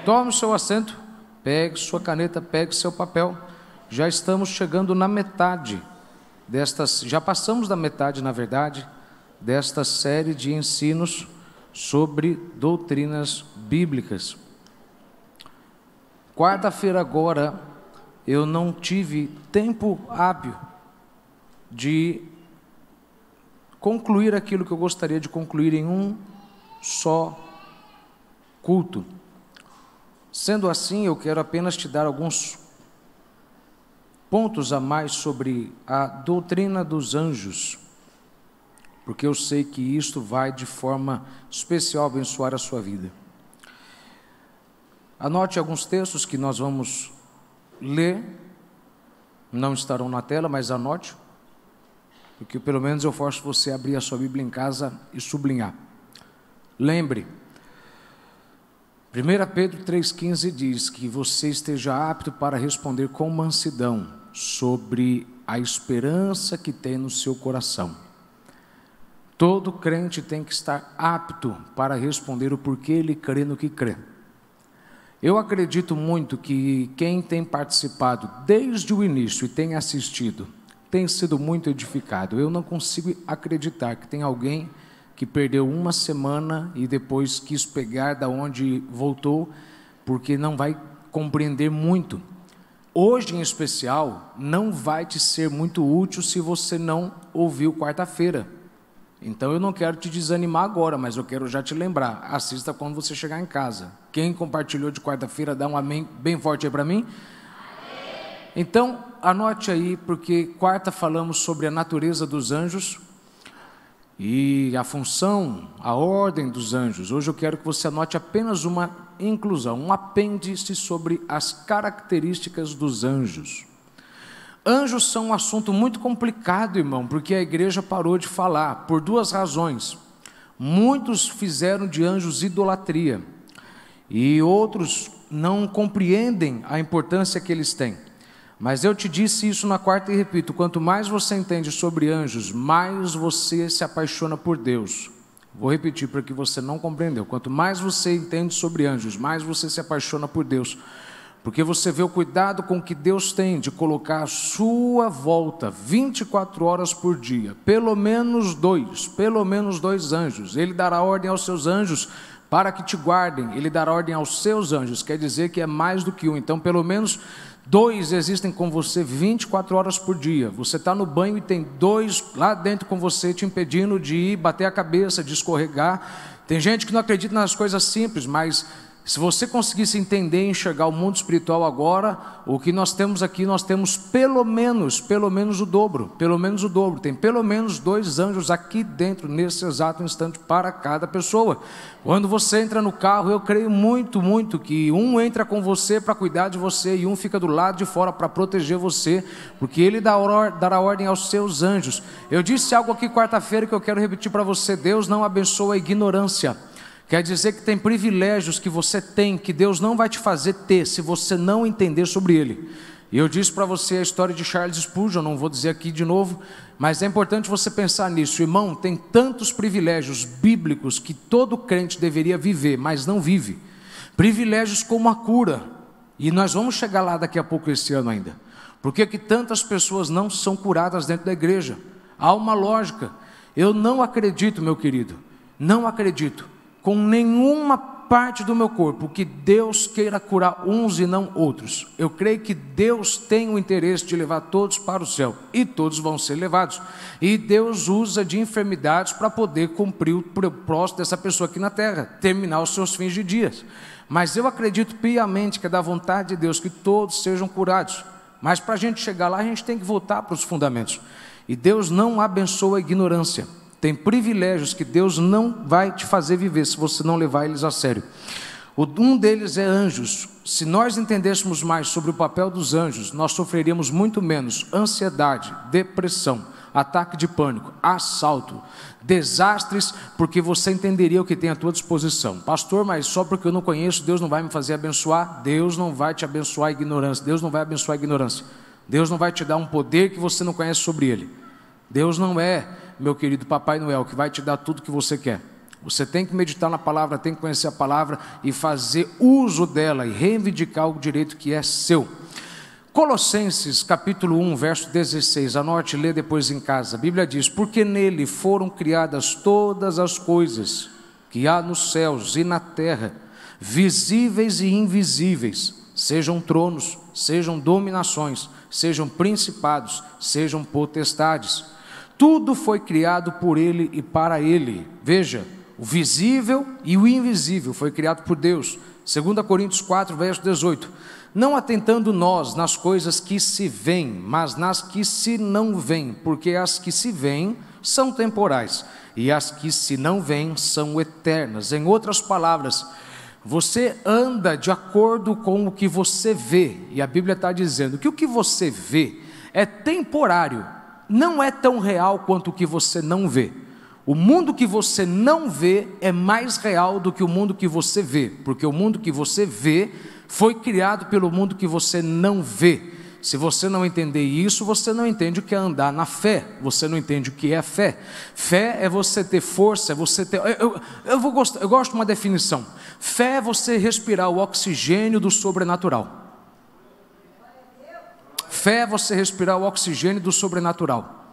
Tome o seu assento, pegue sua caneta, pegue seu papel. Já estamos chegando na metade já passamos da metade, na verdade, desta série de ensinos sobre doutrinas bíblicas. Quarta-feira agora, eu não tive tempo hábil de concluir aquilo que eu gostaria de concluir em um só culto. Sendo assim, eu quero apenas te dar alguns pontos a mais sobre a doutrina dos anjos, porque eu sei que isto vai de forma especial abençoar a sua vida. Anote alguns textos que nós vamos ler, não estarão na tela, mas anote, porque pelo menos eu forço você a abrir a sua Bíblia em casa e sublinhar. Lembre, 1 Pedro 3,15 diz que você esteja apto para responder com mansidão sobre a esperança que tem no seu coração. Todo crente tem que estar apto para responder o porquê ele crê no que crê. Eu acredito muito que quem tem participado desde o início e tem assistido, tem sido muito edificado. Eu não consigo acreditar que tem alguém que perdeu uma semana e depois quis pegar da onde voltou, porque não vai compreender muito. Hoje, em especial, não vai te ser muito útil se você não ouviu quarta-feira. Então, eu não quero te desanimar agora, mas eu quero já te lembrar. Assista quando você chegar em casa. Quem compartilhou de quarta-feira, dá um amém bem forte aí para mim. Amém. Então, anote aí, porque quarta falamos sobre a natureza dos anjos e a função, a ordem dos anjos. Hoje eu quero que você anote apenas uma inclusão, um apêndice sobre as características dos anjos. Anjos são um assunto muito complicado, irmão, porque a igreja parou de falar, por duas razões. Muitos fizeram de anjos idolatria, e outros não compreendem a importância que eles têm. Mas eu te disse isso na quarta e repito, quanto mais você entende sobre anjos, mais você se apaixona por Deus. Vou repetir para que você não compreendeu. Quanto mais você entende sobre anjos, mais você se apaixona por Deus. Porque você vê o cuidado com que Deus tem de colocar à sua volta, 24 horas por dia, pelo menos dois anjos. Ele dará ordem aos seus anjos para que te guardem. Ele dará ordem aos seus anjos, quer dizer que é mais do que um. Então, pelo menos 2 existem com você 24 horas por dia. Você está no banho e tem 2 lá dentro com você te impedindo de ir bater a cabeça, de escorregar. Tem gente que não acredita nas coisas simples, mas se você conseguisse entender e enxergar o mundo espiritual agora, o que nós temos aqui, nós temos pelo menos o dobro, tem pelo menos 2 anjos aqui dentro, nesse exato instante, para cada pessoa. Quando você entra no carro, eu creio muito que um entra com você para cuidar de você, e um fica do lado de fora para proteger você, porque ele dará ordem aos seus anjos. Eu disse algo aqui quarta-feira que eu quero repetir para você: Deus não abençoa a ignorância. Quer dizer que tem privilégios que você tem, que Deus não vai te fazer ter, se você não entender sobre ele. E eu disse para você a história de Charles Spurgeon, não vou dizer aqui de novo, mas é importante você pensar nisso. Irmão, tem tantos privilégios bíblicos que todo crente deveria viver, mas não vive. Privilégios como a cura, e nós vamos chegar lá daqui a pouco esse ano ainda. Por que que tantas pessoas não são curadas dentro da igreja? Há uma lógica. Eu não acredito, meu querido, não acredito com nenhuma parte do meu corpo que Deus queira curar uns e não outros. Eu creio que Deus tem o interesse de levar todos para o céu, e todos vão ser levados, e Deus usa de enfermidades para poder cumprir o propósito dessa pessoa aqui na terra, terminar os seus fins de dias. Mas eu acredito piamente que é da vontade de Deus que todos sejam curados. Mas para a gente chegar lá, a gente tem que voltar para os fundamentos, e Deus não abençoa a ignorância. Tem privilégios que Deus não vai te fazer viver se você não levar eles a sério. Um deles é anjos. Se nós entendêssemos mais sobre o papel dos anjos, nós sofreríamos muito menos ansiedade, depressão, ataque de pânico, assalto, desastres, porque você entenderia o que tem à tua disposição. Pastor, mas só porque eu não conheço, Deus não vai me fazer abençoar? Deus não vai te abençoar a ignorância. Deus não vai abençoar a ignorância. Deus não vai te dar um poder que você não conhece sobre ele. Deus não é, meu querido Papai Noel, que vai te dar tudo que você quer. Você tem que meditar na palavra, tem que conhecer a palavra e fazer uso dela e reivindicar o direito que é seu. Colossenses capítulo 1, verso 16, anote e lê depois em casa. A Bíblia diz: porque nele foram criadas todas as coisas que há nos céus e na terra, visíveis e invisíveis, sejam tronos, sejam dominações, sejam principados, sejam potestades. Tudo foi criado por ele e para ele. Veja, o visível e o invisível foi criado por Deus. 2 Coríntios 4, verso 18. Não atentando nós nas coisas que se veem, mas nas que se não veem, porque as que se veem são temporais, e as que se não veem são eternas. Em outras palavras, você anda de acordo com o que você vê, e a Bíblia está dizendo que o que você vê é temporário, não é tão real quanto o que você não vê. O mundo que você não vê é mais real do que o mundo que você vê, porque o mundo que você vê foi criado pelo mundo que você não vê. Se você não entender isso, você não entende o que é andar na fé, você não entende o que é fé. Fé é você ter força, é você ter... Eu gosto de uma definição. Fé é você respirar o oxigênio do sobrenatural. Fé é você respirar o oxigênio do sobrenatural.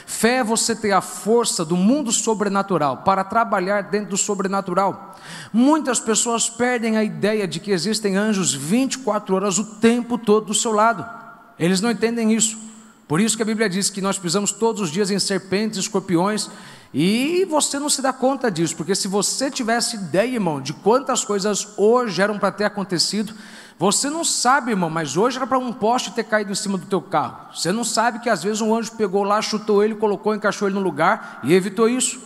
Fé é você ter a força do mundo sobrenatural para trabalhar dentro do sobrenatural. Muitas pessoas perdem a ideia de que existem anjos 24 horas o tempo todo do seu lado. Eles não entendem isso. Por isso que a Bíblia diz que nós pisamos todos os dias em serpentes, escorpiões, e você não se dá conta disso, porque se você tivesse ideia, irmão, de quantas coisas hoje eram para ter acontecido, você não sabe, irmão, mas hoje era para um poste ter caído em cima do teu carro. Você não sabe que às vezes um anjo pegou lá, chutou ele, colocou, encaixou ele no lugar e evitou isso.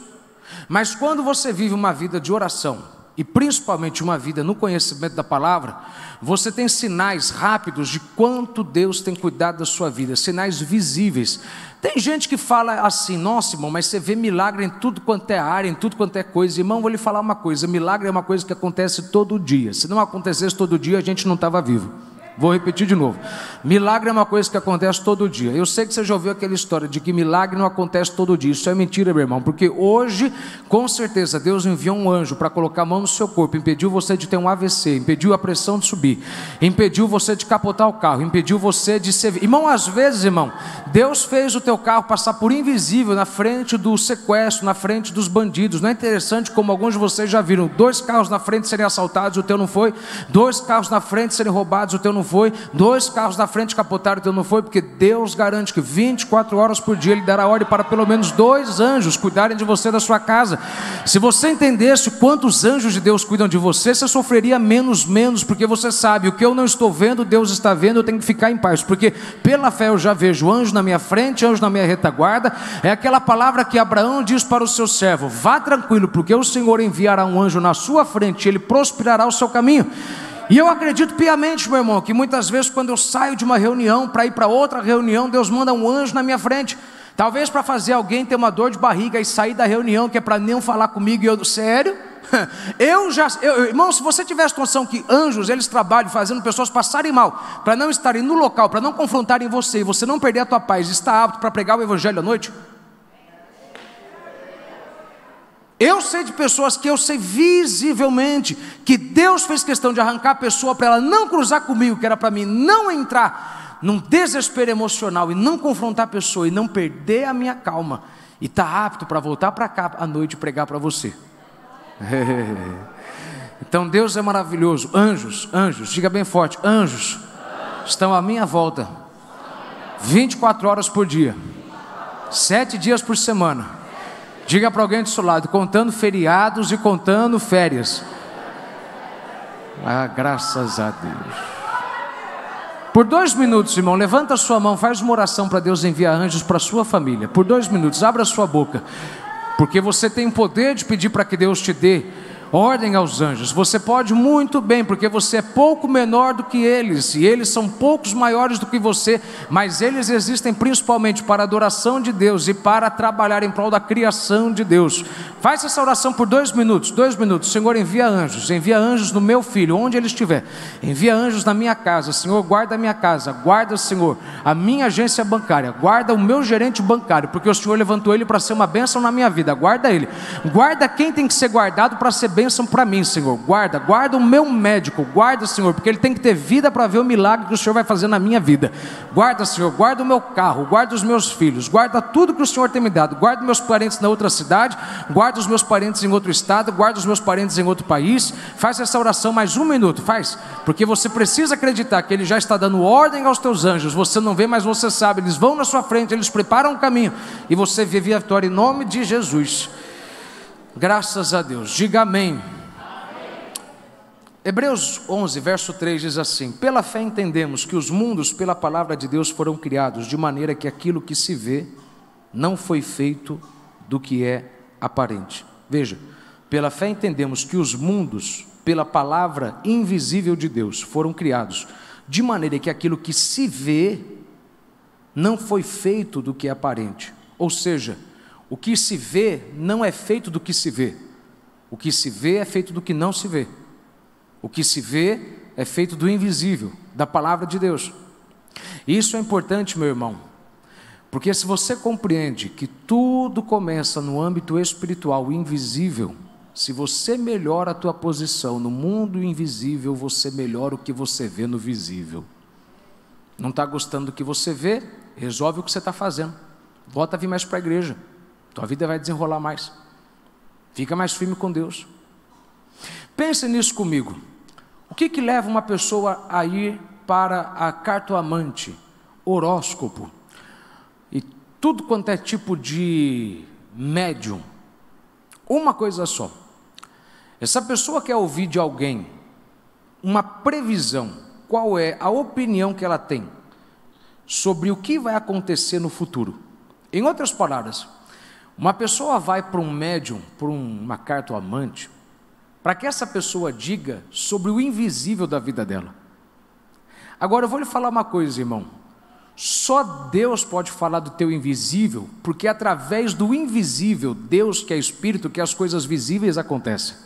Mas quando você vive uma vida de oração, e principalmente uma vida no conhecimento da palavra, você tem sinais rápidos de quanto Deus tem cuidado da sua vida, sinais visíveis. Tem gente que fala assim: nossa, irmão, mas você vê milagre em tudo quanto é área, em tudo quanto é coisa. Irmão, vou lhe falar uma coisa: milagre é uma coisa que acontece todo dia. Se não acontecesse todo dia, a gente não estava vivo. Vou repetir de novo: milagre é uma coisa que acontece todo dia. Eu sei que você já ouviu aquela história de que milagre não acontece todo dia. Isso é mentira, meu irmão, porque hoje, com certeza, Deus enviou um anjo para colocar a mão no seu corpo, impediu você de ter um AVC, impediu a pressão de subir, impediu você de capotar o carro, impediu você de ser... Irmão, às vezes, irmão, Deus fez o teu carro passar por invisível na frente do sequestro, na frente dos bandidos. Não é interessante como alguns de vocês já viram 2 carros na frente serem assaltados, o teu não foi, 2 carros na frente serem roubados, o teu não foi, 2 carros na frente capotaram, o teu não foi, porque Deus garante que 24 horas por dia Ele dará ordem para pelo menos 2 anjos cuidarem de você, da sua casa. Se você entendesse quantos anjos de Deus cuidam de você, você sofreria menos, porque você sabe, o que eu não estou vendo, Deus está vendo, eu tenho que ficar em paz, porque pela fé eu já vejo anjo na minha frente, anjo na minha retaguarda. É aquela palavra que Abraão diz para o seu servo: vá tranquilo, porque o Senhor enviará um anjo na sua frente, ele prosperará o seu caminho. E eu acredito piamente, meu irmão, que muitas vezes quando eu saio de uma reunião para ir para outra reunião, Deus manda um anjo na minha frente, talvez para fazer alguém ter uma dor de barriga e sair da reunião, que é para nem falar comigo. E eu, sério? Irmão, se você tivesse noção que anjos, eles trabalham fazendo pessoas passarem mal, para não estarem no local, para não confrontarem você, e você não perder a tua paz, está apto para pregar o evangelho à noite? Eu sei de pessoas que eu sei visivelmente que Deus fez questão de arrancar a pessoa para ela não cruzar comigo, que era para mim não entrar num desespero emocional e não confrontar a pessoa e não perder a minha calma, e está apto para voltar para cá à noite e pregar para você. Então Deus é maravilhoso. Anjos, diga bem forte: anjos estão à minha volta 24 horas por dia, 7 dias por semana. Diga para alguém do seu lado: contando feriados e contando férias. Ah, graças a Deus. Por 2 minutos, irmão, levanta a sua mão, faz uma oração para Deus enviar anjos para a sua família. Por 2 minutos, abra a sua boca, porque você tem o poder de pedir para que Deus te dê ordem aos anjos. Você pode muito bem, porque você é pouco menor do que eles, e eles são poucos maiores do que você, mas eles existem principalmente para a adoração de Deus e para trabalhar em prol da criação de Deus. Faz essa oração por 2 minutos, 2 minutos. Senhor, envia anjos no meu filho, onde ele estiver, envia anjos na minha casa. Senhor, guarda a minha casa, guarda, Senhor, a minha agência bancária, guarda o meu gerente bancário, porque o Senhor levantou ele para ser uma bênção na minha vida. Guarda ele, guarda quem tem que ser guardado para ser bênção para mim, Senhor. Guarda o meu médico, guarda, Senhor, porque ele tem que ter vida para ver o milagre que o Senhor vai fazer na minha vida. Guarda, Senhor, guarda o meu carro, guarda os meus filhos, guarda tudo que o Senhor tem me dado, guarda meus parentes na outra cidade, guarda os meus parentes em outro estado, guarda os meus parentes em outro país. Faz essa oração mais 1 minuto, faz, porque você precisa acreditar que Ele já está dando ordem aos teus anjos. Você não vê, mas você sabe, eles vão na sua frente, eles preparam o caminho, e você vive a vitória em nome de Jesus. Graças a Deus, diga amém. Hebreus 11, verso 3 diz assim: pela fé entendemos que os mundos pela palavra de Deus foram criados, de maneira que aquilo que se vê não foi feito do que é aparente. Veja, pela fé entendemos que os mundos pela palavra invisível de Deus foram criados, de maneira que aquilo que se vê não foi feito do que é aparente. Ou seja, o que se vê não é feito do que se vê, o que se vê é feito do que não se vê. O que se vê é feito do invisível, da palavra de Deus. Isso é importante, meu irmão, porque se você compreende que tudo começa no âmbito espiritual, invisível, se você melhora a tua posição no mundo invisível, você melhora o que você vê no visível. Não está gostando do que você vê? Resolve o que você está fazendo. Volta a vir mais para a igreja. Tua vida vai desenrolar mais. Fica mais firme com Deus. Pense nisso comigo. O que leva uma pessoa a ir para a cartomante, horóscopo e tudo quanto é tipo de médium? Uma coisa só. Essa pessoa quer ouvir de alguém uma previsão, qual é a opinião que ela tem sobre o que vai acontecer no futuro. Em outras palavras, uma pessoa vai para um médium, para uma cartomante, para que essa pessoa diga sobre o invisível da vida dela. Agora eu vou lhe falar uma coisa, irmão. Só Deus pode falar do teu invisível, porque através do invisível, Deus, que é Espírito, que as coisas visíveis acontecem.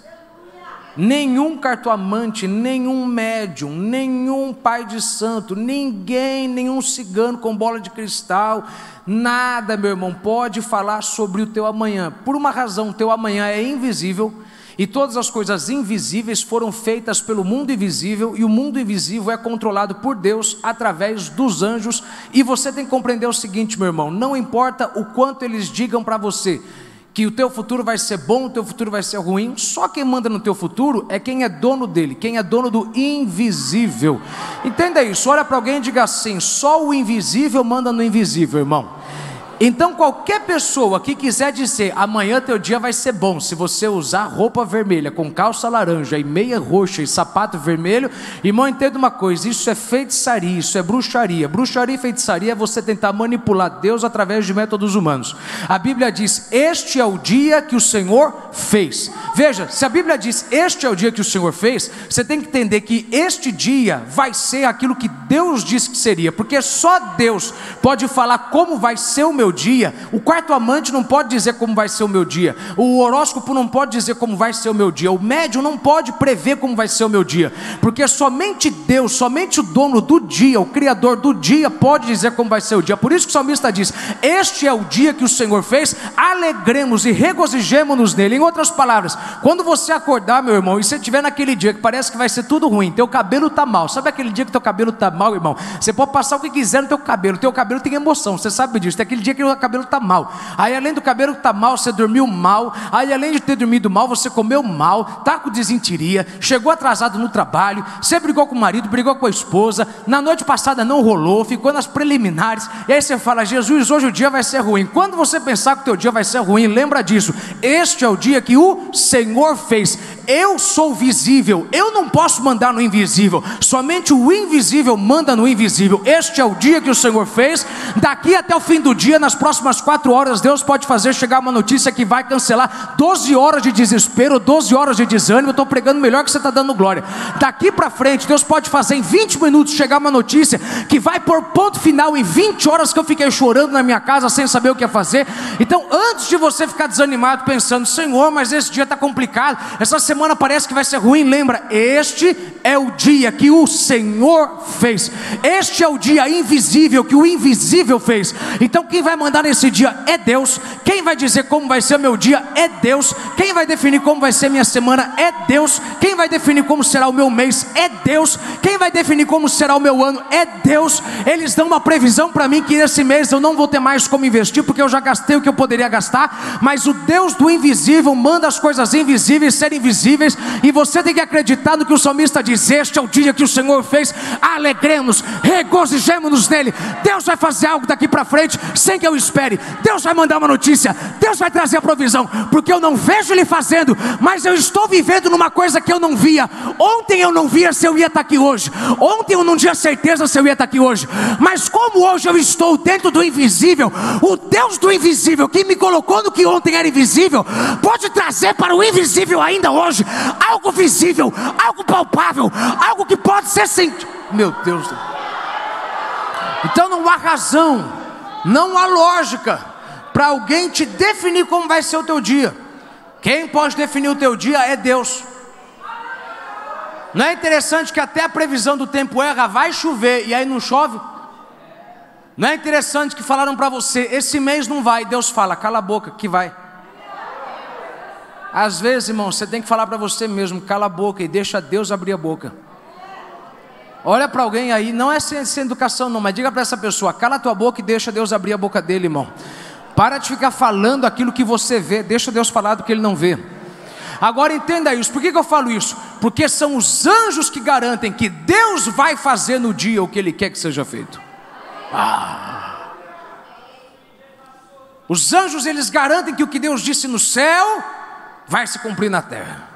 Nenhum cartomante, nenhum médium, nenhum pai de santo, ninguém, nenhum cigano com bola de cristal, nada, meu irmão, pode falar sobre o teu amanhã. Por uma razão, o teu amanhã é invisível, e todas as coisas invisíveis foram feitas pelo mundo invisível, e o mundo invisível é controlado por Deus através dos anjos. E você tem que compreender o seguinte, meu irmão: não importa o quanto eles digam para você que o teu futuro vai ser bom, o teu futuro vai ser ruim, só quem manda no teu futuro é quem é dono dele, quem é dono do invisível. Entenda isso, olha para alguém e diga assim: só o invisível manda no invisível, irmão. Então qualquer pessoa que quiser dizer amanhã teu dia vai ser bom, se você usar roupa vermelha com calça laranja e meia roxa e sapato vermelho, irmão, entenda uma coisa: isso é feitiçaria, isso é bruxaria. Bruxaria e feitiçaria é você tentar manipular Deus através de métodos humanos. A Bíblia diz: este é o dia que o Senhor fez. Veja, se a Bíblia diz este é o dia que o Senhor fez, você tem que entender que este dia vai ser aquilo que Deus disse que seria, porque só Deus pode falar como vai ser o meu dia. O cartomante não pode dizer como vai ser o meu dia, o horóscopo não pode dizer como vai ser o meu dia, o médium não pode prever como vai ser o meu dia, porque somente Deus, somente o dono do dia, o criador do dia, pode dizer como vai ser o dia. Por isso que o salmista diz: este é o dia que o Senhor fez, alegremos e regozijemo-nos nele. Em outras palavras, quando você acordar, meu irmão, e você estiver naquele dia que parece que vai ser tudo ruim, teu cabelo está mal, sabe aquele dia que teu cabelo está mal, irmão? Você pode passar o que quiser no teu cabelo tem emoção, você sabe disso. Tem aquele dia que o cabelo está mal, aí além do cabelo estar mal, você dormiu mal, aí além de ter dormido mal, você comeu mal, está com desinteria, chegou atrasado no trabalho, você brigou com o marido, brigou com a esposa, na noite passada não rolou, ficou nas preliminares, e aí você fala: Jesus, hoje o dia vai ser ruim. Quando você pensar que o teu dia vai ser ruim, lembra disso: este é o dia que o Senhor fez, eu sou visível, eu não posso mandar no invisível, somente o invisível manda no invisível. Este é o dia que o Senhor fez. Daqui até o fim do dia, nas próximas 4 horas, Deus pode fazer chegar uma notícia que vai cancelar 12 horas de desespero, 12 horas de desânimo. Eu estou pregando melhor que você está dando glória. Daqui para frente, Deus pode fazer em 20 minutos chegar uma notícia que vai pôr ponto final em 20 horas que eu fiquei chorando na minha casa sem saber o que ia fazer. Então, antes de você ficar desanimado pensando, Senhor, mas esse dia está complicado, essa semana parece que vai ser ruim, lembra, este é o dia que o Senhor fez, este é o dia invisível que o invisível fez. Então quem vai mandar nesse dia é Deus, quem vai dizer como vai ser o meu dia é Deus, quem vai definir como vai ser minha semana é Deus, quem vai definir como será o meu mês é Deus, quem vai definir como será o meu ano é Deus. Eles dão uma previsão para mim que esse mês eu não vou ter mais como investir, porque eu já gastei o que eu poderia gastar, mas o Deus do invisível manda as coisas invisíveis serem visíveis, e você tem que acreditar no que o salmista diz: este é o dia que o Senhor fez, alegremos-nos, regozijemos-nos nele. Deus vai fazer algo daqui para frente sem que eu espere, Deus vai mandar uma notícia, Deus vai trazer a provisão, porque eu não vejo Ele fazendo, mas eu estou vivendo numa coisa que eu não via. Ontem eu não via se eu ia estar aqui hoje, ontem eu não tinha certeza se eu ia estar aqui hoje, mas como hoje eu estou dentro do invisível, o Deus do invisível que me colocou no que ontem era invisível, pode trazer para o invisível ainda hoje algo visível, algo palpável, algo que pode ser sentido. Meu Deus. Então não há razão, não há lógica para alguém te definir como vai ser o teu dia. Quem pode definir o teu dia é Deus. Não é interessante que até a previsão do tempo erra, vai chover e aí não chove? Não é interessante que falaram para você, esse mês não vai, Deus fala, cala a boca que vai. Às vezes, irmão, você tem que falar para você mesmo, cala a boca e deixa Deus abrir a boca. Olha para alguém aí, não é sem educação não, mas diga para essa pessoa, cala a tua boca e deixa Deus abrir a boca dele, irmão. Para de ficar falando aquilo que você vê, deixa Deus falar do que Ele não vê. Agora entenda isso, por que eu falo isso? Porque são os anjos que garantem que Deus vai fazer no dia o que Ele quer que seja feito. Os anjos, eles garantem que o que Deus disse no céu vai se cumprir na terra.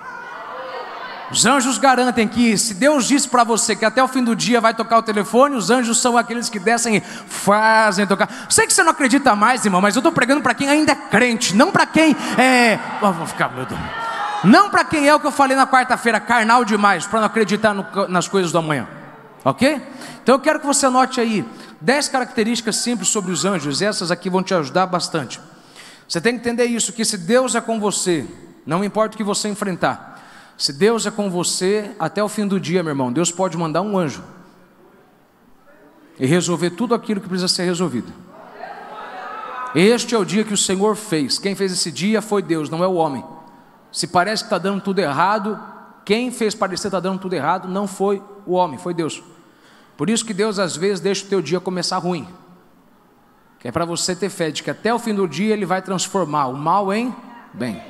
Os anjos garantem que se Deus disse para você que até o fim do dia vai tocar o telefone, os anjos são aqueles que descem e fazem tocar. Sei que você não acredita mais, irmão, mas eu estou pregando para quem ainda é crente, não para quem é... Vou ficar, meu Deus. Não para quem é o que eu falei na quarta-feira, carnal demais, para não acreditar nas coisas do amanhã. Ok? Então eu quero que você anote aí 10 características simples sobre os anjos. Essas aqui vão te ajudar bastante. Você tem que entender isso, que se Deus é com você, não importa o que você enfrentar, se Deus é com você até o fim do dia, meu irmão, Deus pode mandar um anjo e resolver tudo aquilo que precisa ser resolvido. Este é o dia que o Senhor fez. Quem fez esse dia foi Deus, não é o homem. Se parece que está dando tudo errado, quem fez parecer que está dando tudo errado não foi o homem, foi Deus. Por isso que Deus às vezes deixa o teu dia começar ruim, que é para você ter fé de que até o fim do dia Ele vai transformar o mal em bem.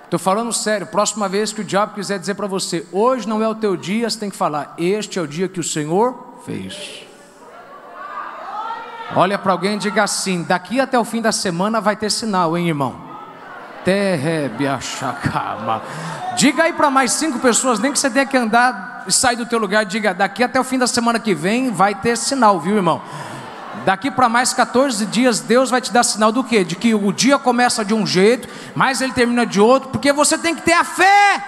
Estou falando sério, próxima vez que o diabo quiser dizer para você, hoje não é o teu dia, você tem que falar, este é o dia que o Senhor fez. Olha para alguém e diga assim, daqui até o fim da semana vai ter sinal, hein, irmão? Diga aí para mais 5 pessoas, nem que você tenha que andar e sair do teu lugar, diga, daqui até o fim da semana que vem vai ter sinal, viu, irmão? Daqui para mais 14 dias, Deus vai te dar sinal do quê? De que o dia começa de um jeito, mas ele termina de outro, porque você tem que ter a fé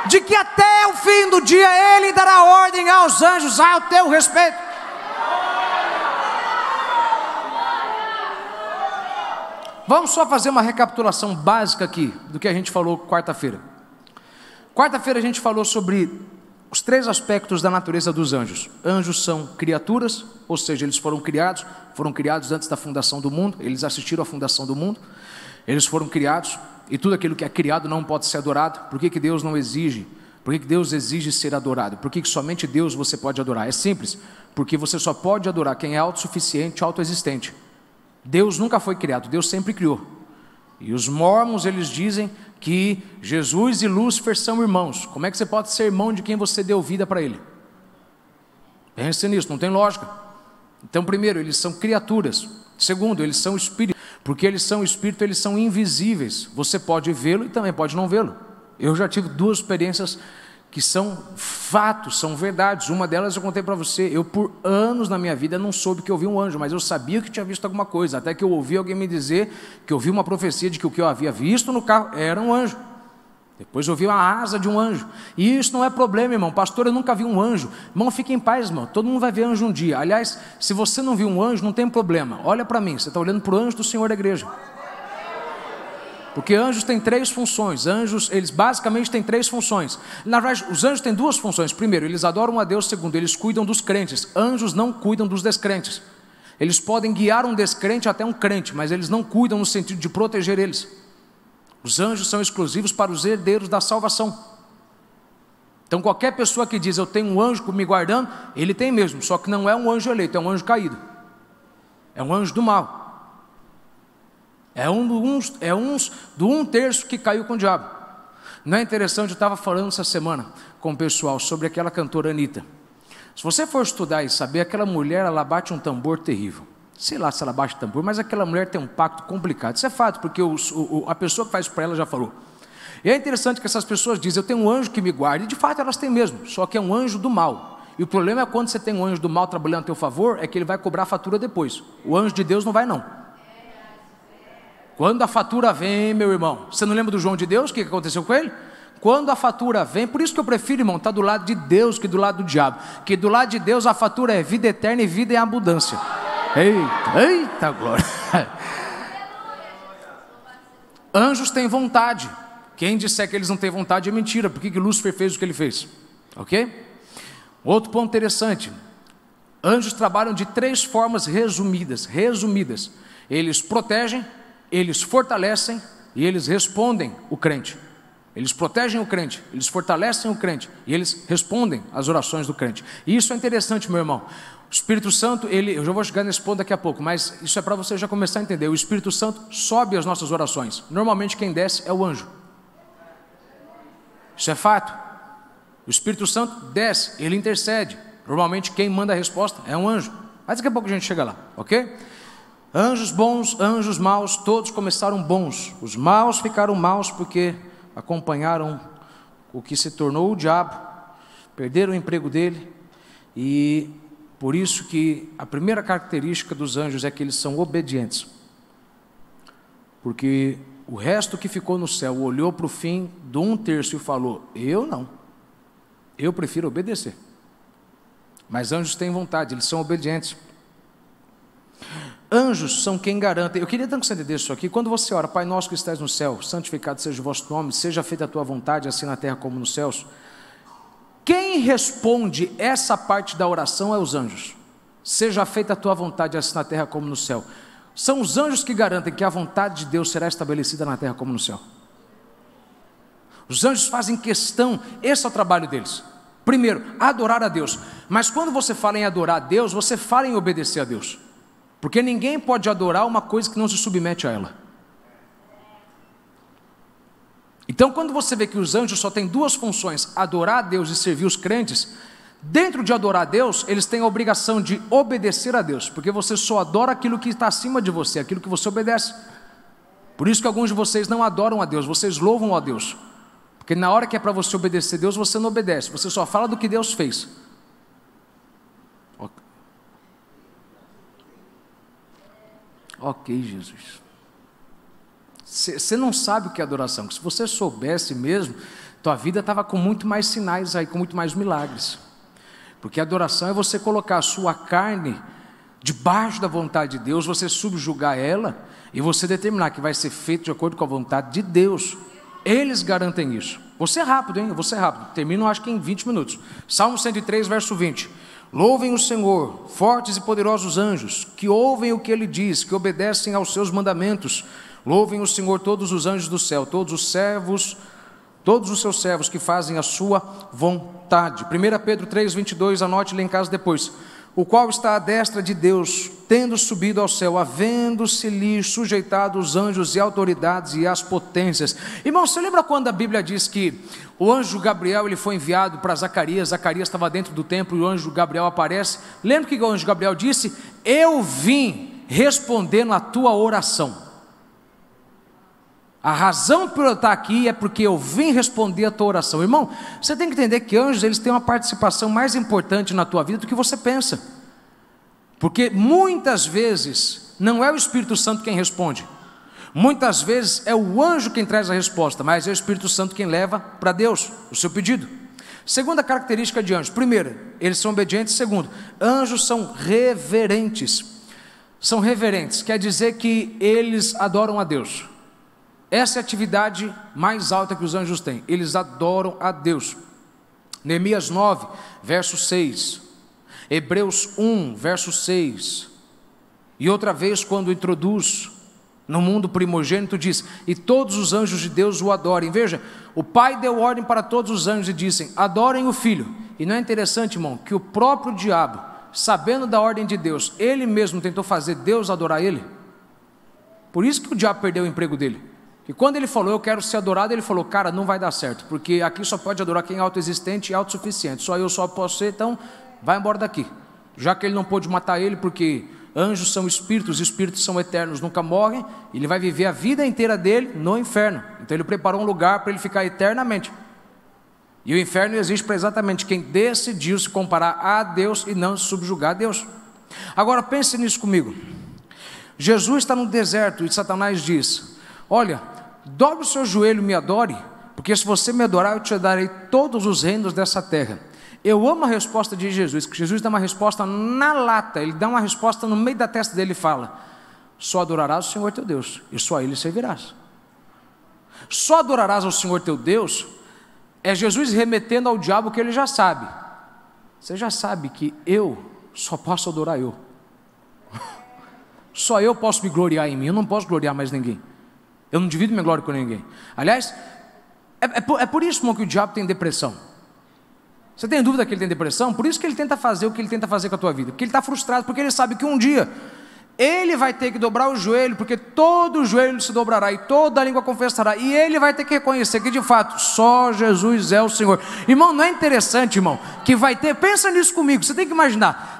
de que até o fim do dia Ele dará ordem aos anjos ao teu respeito. Vamos só fazer uma recapitulação básica aqui do que a gente falou quarta-feira. Quarta-feira a gente falou sobre os 3 aspectos da natureza dos anjos. Anjos são criaturas, ou seja, eles foram criados antes da fundação do mundo, eles assistiram à fundação do mundo, eles foram criados, e tudo aquilo que é criado não pode ser adorado. Por que Deus não exige? Por que Deus exige ser adorado? Por que somente Deus você pode adorar? É simples, porque você só pode adorar quem é autossuficiente, autoexistente. Deus nunca foi criado, Deus sempre criou. E os mormons, eles dizem que Jesus e Lúcifer são irmãos. Como é que você pode ser irmão de quem você deu vida para ele? Pense nisso, não tem lógica. Então, primeiro, eles são criaturas. Segundo, eles são espíritos. Porque eles são espírito, eles são invisíveis. Você pode vê-lo e também pode não vê-lo. Eu já tive 2 experiências que são fatos, são verdades. Uma delas eu contei para você. Eu por anos na minha vida não soube que eu vi um anjo, mas eu sabia que tinha visto alguma coisa, até que eu ouvi alguém me dizer que eu vi uma profecia de que o que eu havia visto no carro era um anjo. Depois eu vi a asa de um anjo. E isso não é problema, irmão. Pastor, eu nunca vi um anjo. Irmão, fique em paz, irmão. Todo mundo vai ver anjo um dia. Aliás, se você não viu um anjo, não tem problema. Olha para mim, você está olhando para o anjo do Senhor da igreja. Porque anjos têm 3 funções. Anjos, eles basicamente têm 3 funções. Na verdade, os anjos têm 2 funções. Primeiro, eles adoram a Deus. Segundo, eles cuidam dos crentes. Anjos não cuidam dos descrentes. Eles podem guiar um descrente até um crente, mas eles não cuidam no sentido de proteger eles. Os anjos são exclusivos para os herdeiros da salvação. Então qualquer pessoa que diz eu tenho um anjo me guardando, ele tem mesmo, só que não é um anjo eleito, é um anjo caído. É um anjo do mal. É um do 1/3 que caiu com o diabo. Não é interessante? Eu estava falando essa semana com o pessoal sobre aquela cantora Anitta. Se você for estudar e saber, aquela mulher, ela bate um tambor terrível. Sei lá se ela bate tambor, mas aquela mulher tem um pacto complicado. Isso é fato, porque a pessoa que faz para ela já falou. E é interessante que essas pessoas dizem, eu tenho um anjo que me guarda, e de fato elas têm mesmo, só que é um anjo do mal. E o problema é quando você tem um anjo do mal trabalhando a teu favor, é que ele vai cobrar a fatura depois. O anjo de Deus não vai não. Quando a fatura vem, meu irmão, você não lembra do João de Deus, o que aconteceu com ele? Quando a fatura vem, por isso que eu prefiro, irmão, estar do lado de Deus que do lado do diabo. Que do lado de Deus a fatura é vida eterna e vida em abundância. Eita glória. Anjos têm vontade. Quem disser que eles não têm vontade é mentira. Por que Lúcifer fez o que ele fez? Ok? Outro ponto interessante. Anjos trabalham de 3 formas resumidas. Eles protegem, eles fortalecem e eles respondem o crente. Eles protegem o crente, eles fortalecem o crente e eles respondem às orações do crente. E isso é interessante, meu irmão. O Espírito Santo, eu já vou chegar nesse ponto daqui a pouco, mas isso é para você já começar a entender. O Espírito Santo sobe as nossas orações. Normalmente quem desce é o anjo. Isso é fato. O Espírito Santo desce, ele intercede. Normalmente quem manda a resposta é um anjo. Mas daqui a pouco a gente chega lá, ok? Anjos bons, anjos maus, todos começaram bons. Os maus ficaram maus porque acompanharam o que se tornou o diabo, perderam o emprego dele, e por isso que a primeira característica dos anjos é que eles são obedientes, porque o resto que ficou no céu olhou para o fim do 1/3 e falou, eu não, eu prefiro obedecer. Mas anjos têm vontade, eles são obedientes. Anjos são quem garante. Eu queria tanto que você entendesse isso aqui. Quando você ora, Pai nosso que estás no céu, santificado seja o vosso nome, seja feita a tua vontade, assim na terra como nos céus. Quem responde essa parte da oração é os anjos. Seja feita a tua vontade, assim na terra como no céu. São os anjos que garantem que a vontade de Deus será estabelecida na terra como no céu. Os anjos fazem questão, esse é o trabalho deles. Primeiro, adorar a Deus. Mas quando você fala em adorar a Deus, você fala em obedecer a Deus. Porque ninguém pode adorar uma coisa que não se submete a ela. Então quando você vê que os anjos só têm 2 funções, adorar a Deus e servir os crentes, dentro de adorar a Deus, eles têm a obrigação de obedecer a Deus, porque você só adora aquilo que está acima de você, aquilo que você obedece. Por isso que alguns de vocês não adoram a Deus, vocês louvam a Deus, porque na hora que é para você obedecer a Deus, você não obedece, você só fala do que Deus fez. Ok, Jesus. Você não sabe o que é adoração. Se você soubesse mesmo, tua vida estava com muito mais sinais aí, com muito mais milagres. Porque adoração é você colocar a sua carne debaixo da vontade de Deus, você subjugar ela e você determinar que vai ser feito de acordo com a vontade de Deus. Eles garantem isso. Vou ser rápido, hein? Eu vou ser rápido. Termino acho que em 20 minutos. Salmo 103, verso 20. Louvem o Senhor, fortes e poderosos anjos, que ouvem o que Ele diz, que obedecem aos seus mandamentos. Louvem o Senhor todos os anjos do céu, todos os seus servos que fazem a sua vontade. 1 Pedro 3, 22, anote lá em casa depois. O qual está à destra de Deus, tendo subido ao céu, havendo-se-lhe sujeitado os anjos e autoridades e as potências. Irmão, você lembra quando a Bíblia diz que o anjo Gabriel ele foi enviado para Zacarias, Zacarias estava dentro do templo e o anjo Gabriel aparece? Lembra que o anjo Gabriel disse? Eu vim respondendo a tua oração. A razão por eu estar aqui é porque eu vim responder a tua oração. Irmão, você tem que entender que anjos, eles têm uma participação mais importante na tua vida do que você pensa. Porque muitas vezes não é o Espírito Santo quem responde. Muitas vezes é o anjo quem traz a resposta, mas é o Espírito Santo quem leva para Deus o seu pedido. Segunda característica de anjos: primeiro, eles são obedientes. Segundo, anjos são reverentes. São reverentes, quer dizer que eles adoram a Deus. Essa é a atividade mais alta que os anjos têm, eles adoram a Deus. Neemias 9, verso 6, Hebreus 1, verso 6, e outra vez quando introduz no mundo primogênito diz: e todos os anjos de Deus o adorem. Veja, o Pai deu ordem para todos os anjos e dizem: adorem o Filho. E não é interessante, irmão, que o próprio diabo, sabendo da ordem de Deus, ele mesmo tentou fazer Deus adorar ele? Por isso que o diabo perdeu o emprego dele. E quando ele falou: eu quero ser adorado, ele falou: cara, não vai dar certo, porque aqui só pode adorar quem é autoexistente e autossuficiente, só eu só posso ser, então vai embora daqui. Já que ele não pôde matar ele, porque anjos são espíritos, espíritos são eternos, nunca morrem, ele vai viver a vida inteira dele no inferno. Então ele preparou um lugar para ele ficar eternamente. E o inferno existe para exatamente quem decidiu se comparar a Deus e não se subjugar a Deus. Agora pense nisso comigo. Jesus está no deserto e Satanás diz: olha, dobre o seu joelho e me adore, porque se você me adorar, eu te darei todos os reinos dessa terra. Eu amo a resposta de Jesus, que Jesus dá uma resposta na lata, ele dá uma resposta no meio da testa dele e fala: só adorarás o Senhor teu Deus, e só a Ele servirás. Só adorarás ao Senhor teu Deus é Jesus remetendo ao diabo que ele já sabe. Você já sabe que eu só posso adorar eu. Só eu posso me gloriar em mim, eu não posso gloriar mais ninguém. Eu não divido minha glória com ninguém. Aliás, é por isso, irmão, que o diabo tem depressão. Você tem dúvida que ele tem depressão? Por isso que ele tenta fazer o que ele tenta fazer com a tua vida, porque ele está frustrado, porque ele sabe que um dia ele vai ter que dobrar o joelho, porque todo o joelho se dobrará e toda a língua confessará, e ele vai ter que reconhecer que de fato só Jesus é o Senhor. Irmão, não é interessante, irmão, que vai ter, pensa nisso comigo, você tem que imaginar,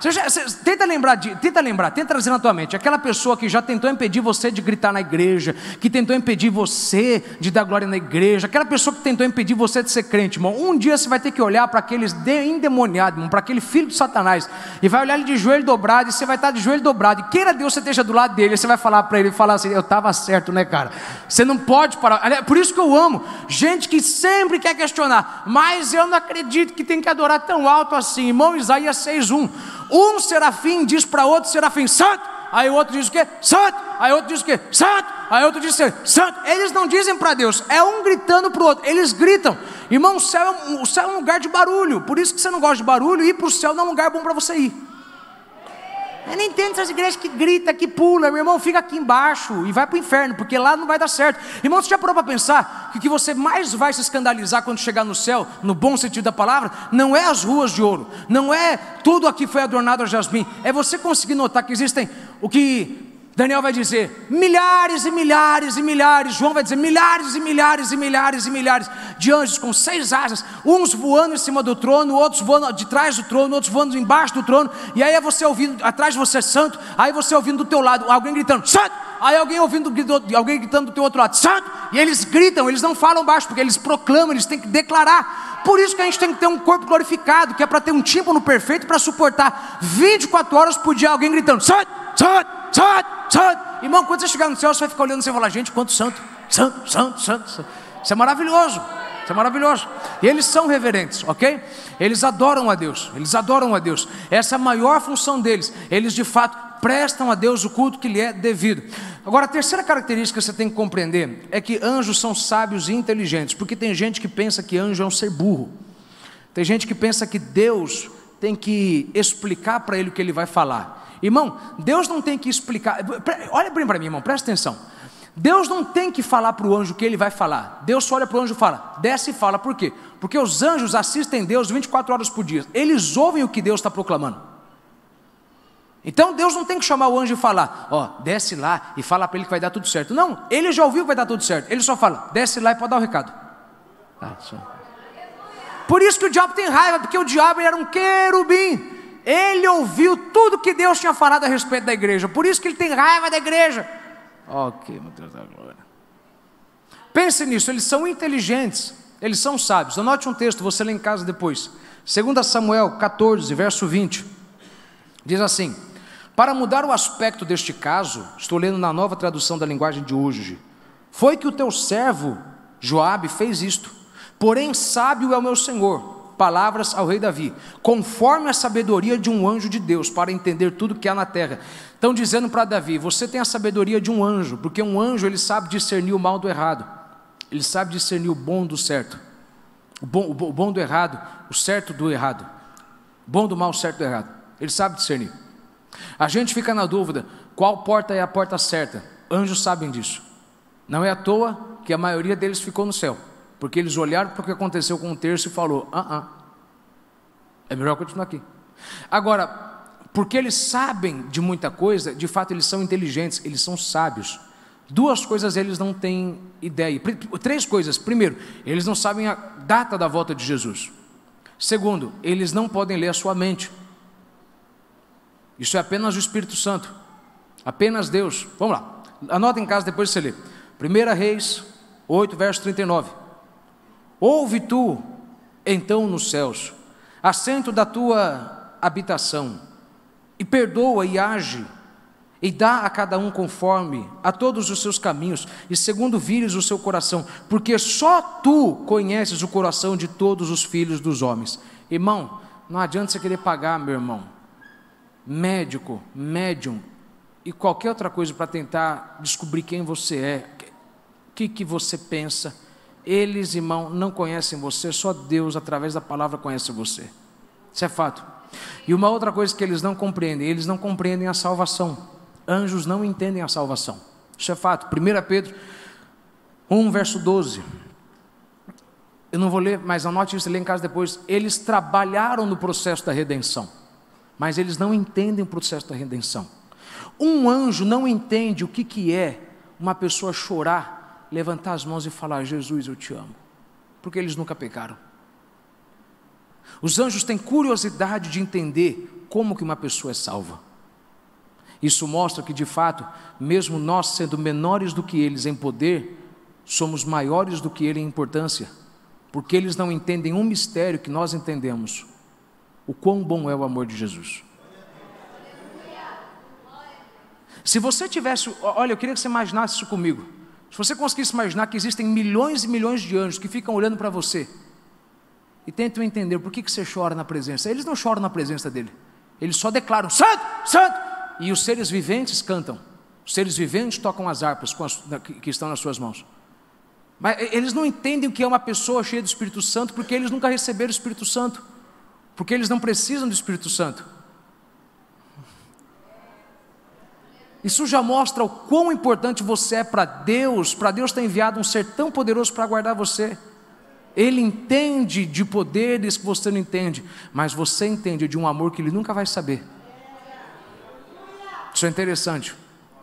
tenta trazer na tua mente aquela pessoa que já tentou impedir você de gritar na igreja, que tentou impedir você de dar glória na igreja, aquela pessoa que tentou impedir você de ser crente, irmão. Um dia você vai ter que olhar para aqueles endemoniados, irmão, para aquele filho de Satanás, e vai olhar ele de joelho dobrado, e você vai estar de joelho dobrado, e queira Deus você esteja do lado dele, você vai falar para ele, falar assim: eu estava certo, né, cara? Você não pode parar. Por isso que eu amo gente que sempre quer questionar, mas eu não acredito que tem que adorar tão alto assim. Irmão, Isaías 6:1, um serafim diz para outro serafim: santo. Aí o outro diz o quê? Santo. Aí outro diz o quê? Santo. Aí outro diz santo. Eles não dizem para Deus, é um gritando para o outro, eles gritam. Irmão, o céu é um lugar de barulho, por isso que você não gosta de barulho, ir para o céu não é um lugar bom para você ir. Eu nem entendo essas igrejas que grita, que pula. Meu irmão, fica aqui embaixo e vai para o inferno, porque lá não vai dar certo. Irmão, você já parou para pensar que o que você mais vai se escandalizar quando chegar no céu, no bom sentido da palavra, não é as ruas de ouro, não é tudo aqui foi adornado a jasmim, é você conseguir notar que existem o que Daniel vai dizer, milhares e milhares e milhares, João vai dizer milhares e milhares e milhares e milhares de anjos com 6 asas, uns voando em cima do trono, outros voando de trás do trono, outros voando embaixo do trono, e aí é você ouvindo, atrás de você santo, aí você ouvindo do teu lado, alguém gritando, santo, aí alguém alguém gritando do teu outro lado, santo, e eles gritam, eles não falam baixo, porque eles proclamam, eles têm que declarar. Por isso que a gente tem que ter um corpo glorificado, que é para ter um tímpano perfeito, para suportar 24 horas por dia, alguém gritando, santo, santo, santo, santo. Irmão, quando você chegar no céu, você vai ficar olhando e você vai falar, gente, quanto santo, santo, santo, santo, santo. Isso é maravilhoso, isso é maravilhoso. E eles são reverentes, ok? Eles adoram a Deus, eles adoram a Deus. Essa é a maior função deles. Eles de fato prestam a Deus o culto que lhe é devido. Agora, a terceira característica que você tem que compreender é que anjos são sábios e inteligentes, porque tem gente que pensa que anjo é um ser burro. Tem gente que pensa que Deus tem que explicar para ele o que ele vai falar. Irmão, Deus não tem que explicar. Olha bem para mim, irmão, presta atenção. Deus não tem que falar para o anjo o que ele vai falar. Deus só olha para o anjo e fala, desce e fala. Por quê? Porque os anjos assistem Deus 24 horas por dia. Eles ouvem o que Deus está proclamando. Então Deus não tem que chamar o anjo e falar, ó, desce lá e fala para ele que vai dar tudo certo. Não, ele já ouviu que vai dar tudo certo. Ele só fala, desce lá e pode dar o recado. Por isso que o diabo tem raiva, porque o diabo era um querubim. Ele ouviu tudo que Deus tinha falado a respeito da igreja. Por isso que ele tem raiva da igreja. Ok, meu Deus da glória. Pense nisso, eles são inteligentes, eles são sábios. Anote um texto, você lê em casa depois. 2 Samuel 14, verso 20. Diz assim: para mudar o aspecto deste caso, estou lendo na nova tradução da linguagem de hoje, foi que o teu servo Joabe fez isto. Porém sábio é o meu senhor. Palavras ao rei Davi, conforme a sabedoria de um anjo de Deus, para entender tudo que há na terra. Estão dizendo para Davi, você tem a sabedoria de um anjo, porque um anjo ele sabe discernir o mal do errado, ele sabe discernir o bom do certo, o bom do errado, o certo do errado, o bom do mal, o certo do errado, ele sabe discernir. A gente fica na dúvida, qual porta é a porta certa? Anjos sabem disso. Não é à toa que a maioria deles ficou no céu, porque eles olharam para o que aconteceu com o terço e falou, é melhor continuar aqui. Agora, porque eles sabem de muita coisa, de fato eles são inteligentes, eles são sábios. Duas coisas eles não têm ideia, 3 coisas. Primeiro, eles não sabem a data da volta de Jesus. Segundo, eles não podem ler a sua mente. Isso é apenas o Espírito Santo, apenas Deus. Vamos lá, anota em casa, depois você lê. 1 Reis 8, verso 39. Ouve tu, então nos céus, assento da tua habitação, e perdoa e age, e dá a cada um conforme a todos os seus caminhos, e segundo vires o seu coração, porque só tu conheces o coração de todos os filhos dos homens. Irmão, não adianta você querer pagar, meu irmão, médico, médium, e qualquer outra coisa para tentar descobrir quem você é, o que você pensa. Eles, irmão, não conhecem você, só Deus, através da palavra, conhece você. Isso é fato. E uma outra coisa que eles não compreendem a salvação. Anjos não entendem a salvação. Isso é fato. 1 Pedro 1, verso 12. Eu não vou ler, mas anote isso, lê em casa depois. Eles trabalharam no processo da redenção, mas eles não entendem o processo da redenção. Um anjo não entende o que é uma pessoa chorar, levantar as mãos e falar, Jesus, eu te amo, porque eles nunca pecaram. Os anjos têm curiosidade de entender como que uma pessoa é salva. Isso mostra que de fato, mesmo nós sendo menores do que eles em poder, somos maiores do que ele em importância, porque eles não entendem um mistério que nós entendemos, o quão bom é o amor de Jesus. Se você tivesse, olha, eu queria que você imaginasse isso comigo. Se você conseguisse imaginar que existem milhões e milhões de anjos que ficam olhando para você e tentam entender por que você chora na presença. Eles não choram na presença dele, eles só declaram, santo, santo, e os seres viventes cantam, os seres viventes tocam as harpas que estão nas suas mãos, mas eles não entendem o que é uma pessoa cheia do Espírito Santo, porque eles nunca receberam o Espírito Santo, porque eles não precisam do Espírito Santo. Isso já mostra o quão importante você é para Deus ter enviado um ser tão poderoso para guardar você. Ele entende de poderes que você não entende, mas você entende de um amor que ele nunca vai saber. Isso é interessante.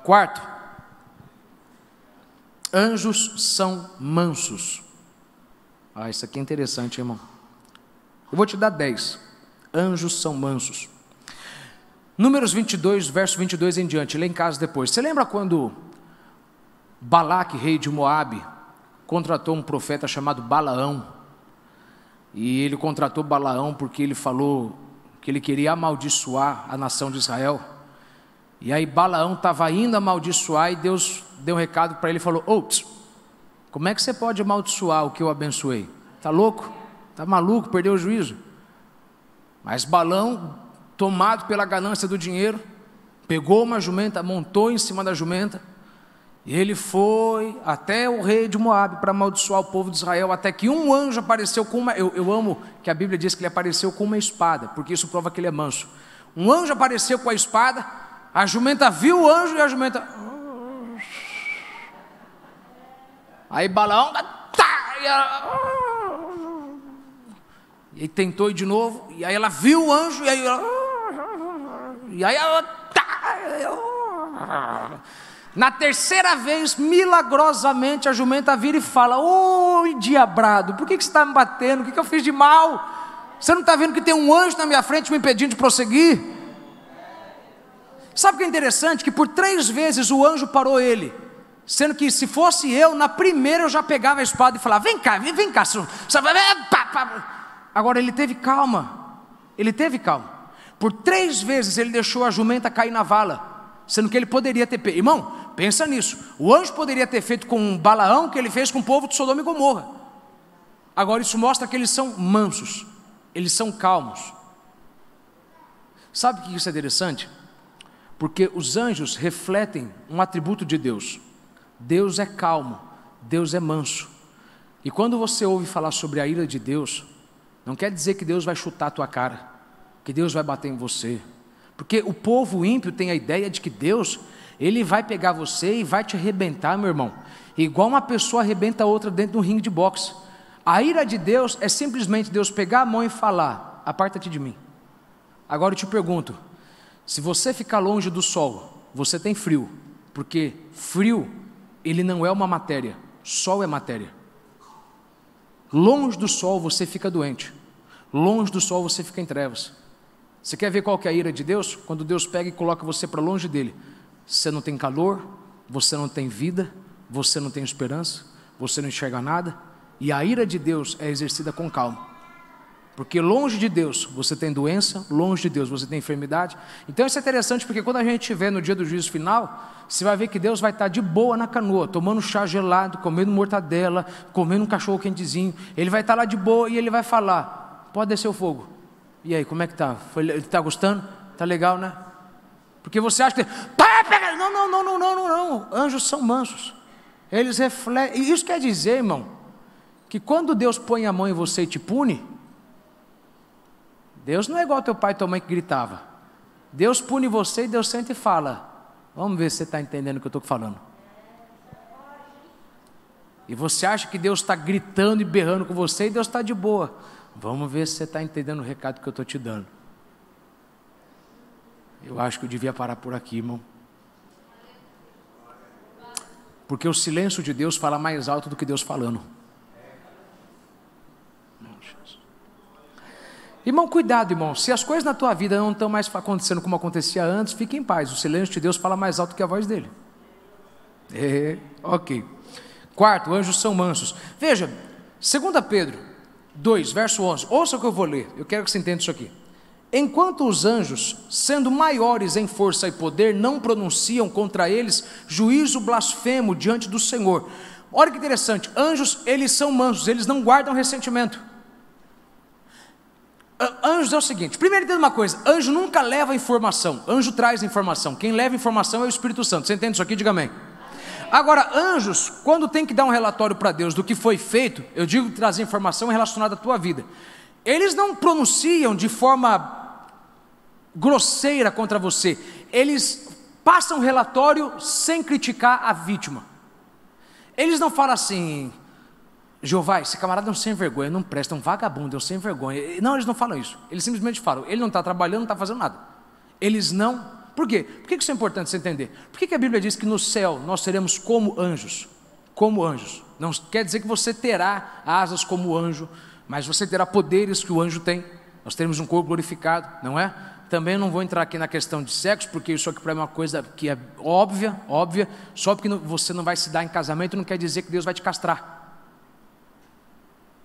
Quarto, anjos são mansos. Isso aqui é interessante, irmão. Eu vou te dar 10. Anjos são mansos. Números 22, verso 22 em diante, lê em casa depois. Você lembra quando Balaque, rei de Moabe, contratou um profeta chamado Balaão? E ele contratou Balaão porque ele falou que ele queria amaldiçoar a nação de Israel. E aí Balaão estava indo amaldiçoar e Deus deu um recado para ele e falou, como é que você pode amaldiçoar o que eu abençoei? Está louco? Está maluco? Perdeu o juízo? Mas Balaão, tomado pela ganância do dinheiro, pegou uma jumenta, montou em cima da jumenta, e ele foi até o rei de Moabe para amaldiçoar o povo de Israel, até que um anjo apareceu com uma, eu amo que a Bíblia diz que ele apareceu com uma espada, porque isso prova que ele é manso. Um anjo apareceu com a espada, a jumenta viu o anjo e a jumenta, aí Balaão, e tentou ir de novo, e aí ela viu o anjo, e aí ela, na terceira vez, milagrosamente, a jumenta vira e fala, diabrado, por que você está me batendo? O que eu fiz de mal? Você não está vendo que tem um anjo na minha frente me impedindo de prosseguir? Sabe o que é interessante? Que por 3 vezes o anjo parou ele, Sendo que se fosse eu, na primeira eu já pegava a espada e falava: vem cá, agora ele teve calma, por 3 vezes ele deixou a jumenta cair na vala, sendo que ele poderia ter, irmão, pensa nisso, o anjo poderia ter feito com Balaão o que ele fez com o povo de Sodoma e Gomorra. Agora isso mostra que eles são mansos, eles são calmos. Sabe o que isso é interessante? Porque os anjos refletem um atributo de Deus. Deus é calmo, Deus é manso. E quando você ouve falar sobre a ira de Deus, não quer dizer que Deus vai chutar a tua cara, que Deus vai bater em você, porque o povo ímpio tem a ideia de que Deus, ele vai pegar você e vai te arrebentar, meu irmão, igual uma pessoa arrebenta a outra dentro de um ringue de boxe. A ira de Deus é simplesmente Deus pegar a mão e falar: aparta-te de mim. Agora eu te pergunto, se você ficar longe do sol, você tem frio, porque frio, ele não é uma matéria, sol é matéria. Longe do sol você fica doente, longe do sol você fica em trevas. Você quer ver qual que é a ira de Deus? Quando Deus pega e coloca você para longe dele, você não tem calor, você não tem vida, você não tem esperança, você não enxerga nada, e a ira de Deus é exercida com calma. Porque longe de Deus você tem doença, longe de Deus você tem enfermidade. Então isso é interessante, porque quando a gente estiver no dia do juízo final, você vai ver que Deus vai estar de boa na canoa, tomando chá gelado, comendo mortadela, comendo um cachorro quentezinho. Ele vai estar lá de boa e ele vai falar: pode descer o fogo. E aí, como é que está? Ele está gostando? Está legal, né? Porque você acha que... Não. Anjos são mansos. Eles refletem. E isso quer dizer, irmão, que quando Deus põe a mão em você e te pune, Deus não é igual teu pai e tua mãe que gritava. Deus pune você e Deus senta e fala: vamos ver se você está entendendo o que eu estou falando. E você acha que Deus está gritando e berrando com você e Deus está de boa. Vamos ver se você está entendendo o recado que eu estou te dando. Eu acho que eu devia parar por aqui, irmão. Porque o silêncio de Deus fala mais alto do que Deus falando. Irmão, cuidado, irmão, se as coisas na tua vida não estão mais acontecendo como acontecia antes, fique em paz, o silêncio de Deus fala mais alto que a voz dele. Ok. Quarto, anjos são mansos. Veja, 2 Pedro 2, verso 11, ouça o que eu vou ler, eu quero que você entenda isso aqui. Enquanto os anjos, sendo maiores em força e poder, não pronunciam contra eles juízo blasfemo diante do Senhor. Olha que interessante, anjos, eles são mansos, eles não guardam ressentimento. Anjos é o seguinte, primeiro entenda uma coisa, anjo nunca leva informação, anjo traz informação, quem leva informação é o Espírito Santo, você entende isso aqui? Diga amém. Agora, anjos, quando tem que dar um relatório para Deus do que foi feito, eu digo trazer informação relacionada à tua vida, eles não pronunciam de forma grosseira contra você, eles passam relatório sem criticar a vítima. Eles não falam assim: Jeová, esse camarada é um sem vergonha, não presta, é um vagabundo, é um sem vergonha. Não, eles não falam isso, eles simplesmente falam: ele não está trabalhando, não está fazendo nada. Eles não, por quê? Por que isso é importante você entender? Por que a Bíblia diz que no céu nós seremos como anjos? Como anjos, não quer dizer que você terá asas como anjo, mas você terá poderes que o anjo tem. Nós teremos um corpo glorificado, não é? Também não vou entrar aqui na questão de sexo, porque isso aqui para mim é uma coisa que é óbvia, só porque você não vai se dar em casamento não quer dizer que Deus vai te castrar.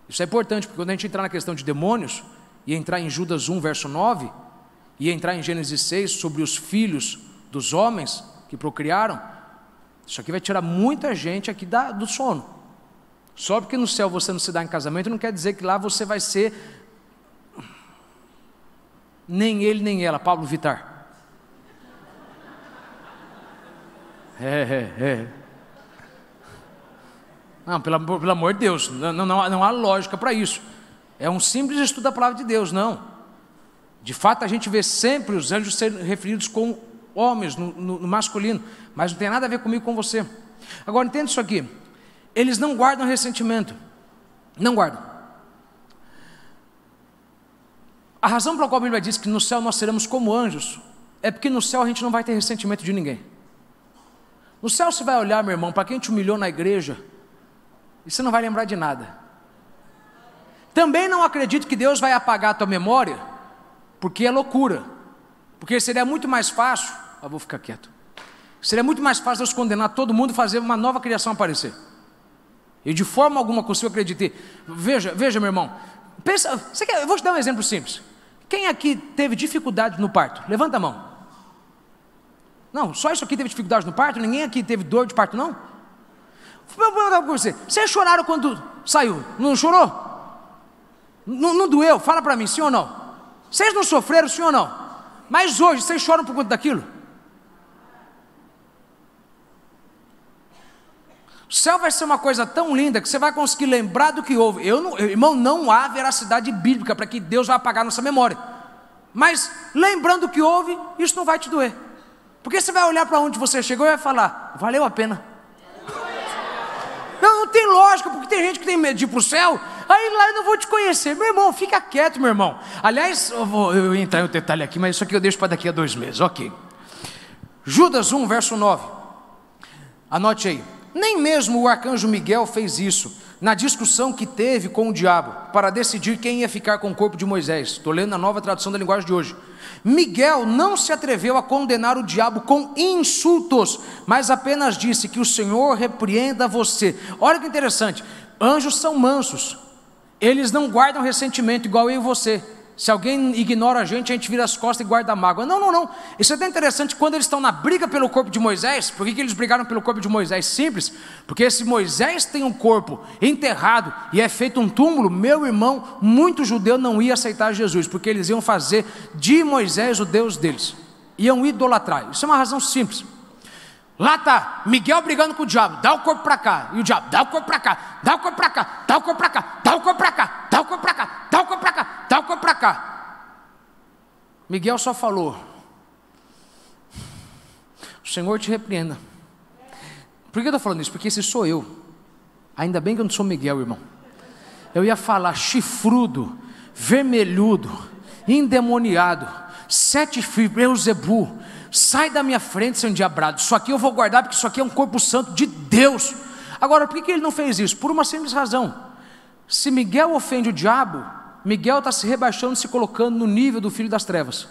Isso é importante, porque quando a gente entrar na questão de demônios, e entrar em Judas 1, verso 9, e entrar em Gênesis 6, sobre os filhos dos homens que procriaram, isso aqui vai tirar muita gente aqui do sono. Só porque no céu você não se dá em casamento, não quer dizer que lá você vai ser nem ele nem ela, Pablo Vittar. Não, pelo amor de Deus, não há lógica para isso. É um simples estudo da palavra de Deus, não. De fato, a gente vê sempre os anjos sendo referidos com homens, no masculino, mas não tem nada a ver comigo, com você. Agora, entenda isso aqui. Eles não guardam ressentimento. Não guardam. A razão pela qual a Bíblia diz que no céu nós seremos como anjos, é porque no céu a gente não vai ter ressentimento de ninguém. No céu você vai olhar, meu irmão, para quem te humilhou na igreja, e você não vai lembrar de nada. Também não acredito que Deus vai apagar a tua memória, porque é loucura, porque seria muito mais fácil, vou ficar quieto, Seria muito mais fácil Deus condenar todo mundo e fazer uma nova criação aparecer. E de forma alguma consigo acreditar. Veja meu irmão. Pensa, eu vou te dar um exemplo simples. Quem aqui teve dificuldade no parto? Levanta a mão. Não, só isso aqui teve dificuldade no parto? Ninguém aqui teve dor de parto, não? Vou perguntar para você. Vocês choraram quando saiu? Não chorou? Não doeu? Fala para mim, sim ou não? Vocês não sofreram, sim ou não? Mas hoje, vocês choram por conta daquilo? O céu vai ser uma coisa tão linda que você vai conseguir lembrar do que houve. Irmão, não há veracidade bíblica para que Deus vai apagar nossa memória. Mas, lembrando o que houve, isso não vai te doer. Porque você vai olhar para onde você chegou e vai falar, valeu a pena. Não tem lógica, porque tem gente que tem medo de ir para o céu, aí lá eu não vou te conhecer. Meu irmão, fica quieto, meu irmão. Aliás, eu vou entrar em um detalhe aqui, mas isso aqui eu deixo para daqui a 2 meses, ok. Judas 1, verso 9. Anote aí. Nem mesmo o arcanjo Miguel fez isso, na discussão que teve com o diabo, para decidir quem ia ficar com o corpo de Moisés. Estou lendo a nova tradução da linguagem de hoje. Miguel não se atreveu a condenar o diabo com insultos, mas apenas disse que o Senhor repreenda você. Olha que interessante, anjos são mansos, eles não guardam ressentimento igual eu e você. Se alguém ignora a gente vira as costas e guarda a mágoa. Não, isso é até interessante. Quando eles estão na briga pelo corpo de Moisés, por que eles brigaram pelo corpo de Moisés? Simples, porque se Moisés tem um corpo enterrado e é feito um túmulo, meu irmão, muito judeu não ia aceitar Jesus, porque eles iam fazer de Moisés o Deus deles, iam idolatrar. Isso é uma razão simples. Lá está Miguel brigando com o diabo, dá o corpo para cá, e o diabo, dá o corpo para cá, dá o corpo para cá, dá o corpo para cá, dá o corpo para cá, dá o corpo para cá, dá o corpo para cá, dá o corpo para cá. Miguel só falou, o Senhor te repreenda. Por que eu estou falando isso? Porque esse sou eu. Ainda bem que eu não sou Miguel, irmão. Eu ia falar chifrudo, vermelhudo, endemoniado, 7 filhos, Beuzebu, sai da minha frente, seu endiabrado. Isso aqui eu vou guardar, porque isso aqui é um corpo santo de Deus. Agora, por que ele não fez isso? Por uma simples razão. Se Miguel ofende o diabo, Miguel está se rebaixando, se colocando no nível do filho das trevas.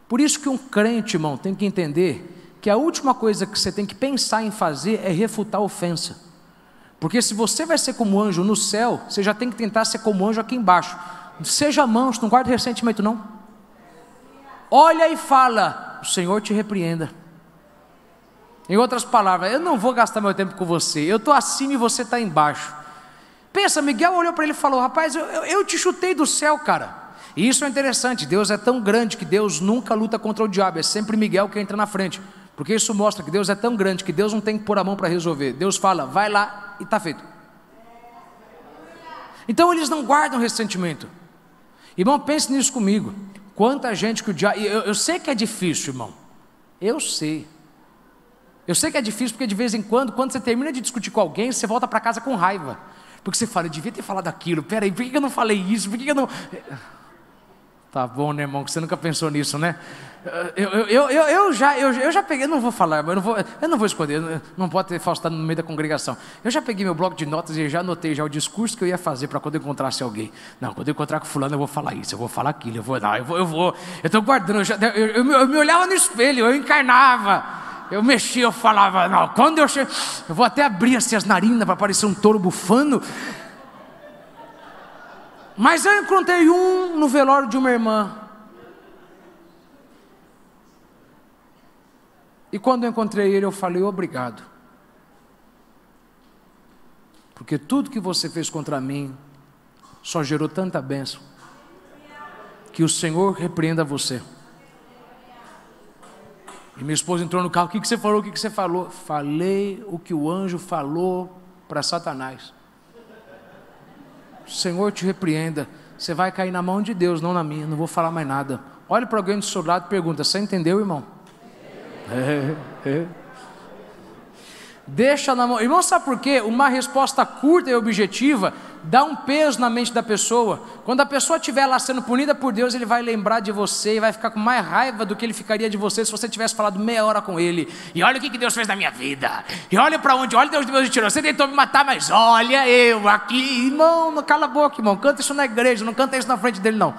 Por isso que um crente, irmão, tem que entender que a última coisa que você tem que pensar em fazer é refutar a ofensa. Porque se você vai ser como anjo no céu, você já tem que tentar ser como anjo aqui embaixo. Seja manso, não guarde ressentimento não. Olha e fala, o Senhor te repreenda. Em outras palavras, eu não vou gastar meu tempo com você, eu estou acima e você está embaixo. Pensa, Miguel olhou para ele e falou, rapaz, eu te chutei do céu, cara. E isso é interessante, Deus é tão grande que Deus nunca luta contra o diabo, é sempre Miguel que entra na frente. Porque isso mostra que Deus é tão grande que Deus não tem que pôr a mão para resolver. Deus fala, vai lá e está feito. Então eles não guardam ressentimento. Irmão, pense nisso comigo. Quanta gente que o diabo... Eu sei que é difícil, irmão. Eu sei que é difícil porque de vez em quando você termina de discutir com alguém, você volta para casa com raiva. Porque você fala, eu devia ter falado aquilo. Peraí, por que eu não falei isso? Por que eu não... Tá bom, né, irmão, que você nunca pensou nisso, né? Eu já peguei, eu não vou falar, eu não vou esconder, não pode ter falsidade no meio da congregação. Eu já peguei meu bloco de notas e já anotei já o discurso que eu ia fazer para quando eu encontrasse alguém. Não, quando eu encontrar com fulano eu vou falar isso, eu vou falar aquilo, eu estou guardando, eu me olhava no espelho, eu encarnava, eu mexia, eu falava, não, quando eu chego, eu vou até abrir assim as narinas para parecer um touro bufando. Mas eu encontrei no velório de uma irmã. E quando eu encontrei ele, eu falei, obrigado. Porque tudo que você fez contra mim só gerou tanta bênção. Que o Senhor repreenda você. E minha esposa entrou no carro, o que você falou? O que você falou? Falei o que o anjo falou para Satanás. O Senhor te repreenda. Você vai cair na mão de Deus, não na minha. Não vou falar mais nada. Olhe para alguém do seu lado e pergunta, você entendeu, irmão? Deixa na mão. Irmão, sabe por quê? Uma resposta curta e objetiva dá um peso na mente da pessoa. Quando a pessoa estiver lá sendo punida por Deus, ele vai lembrar de você e vai ficar com mais raiva do que ele ficaria de você se você tivesse falado meia hora com ele. E olha o que Deus fez na minha vida. E olha para onde, olha Deus me tirou. Você tentou me matar, mas olha eu aqui. Irmão, não cala a boca, irmão. Canta isso na igreja, não canta isso na frente dele, não.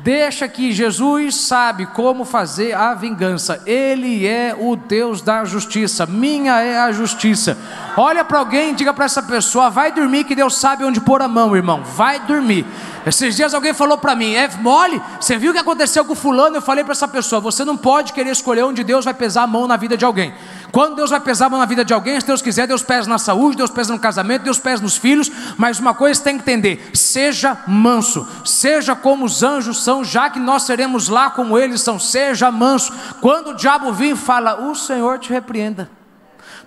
Deixa que Jesus sabe como fazer a vingança. Ele é o Deus da justiça. Minha é a justiça. Olha para alguém e diga para essa pessoa: vai dormir que Deus sabe onde pôr a mão, irmão. Vai dormir. Esses dias alguém falou para mim: é mole? Você viu o que aconteceu com fulano? Eu falei para essa pessoa: você não pode querer escolher onde Deus vai pesar a mão na vida de alguém. Quando Deus vai pesar a mão na vida de alguém, se Deus quiser, Deus pesa na saúde, Deus pesa no casamento, Deus pesa nos filhos. Mas uma coisa você tem que entender: seja manso, seja como os anjos são, já que nós seremos lá como eles são. Seja manso. Quando o diabo vir e fala: o Senhor te repreenda.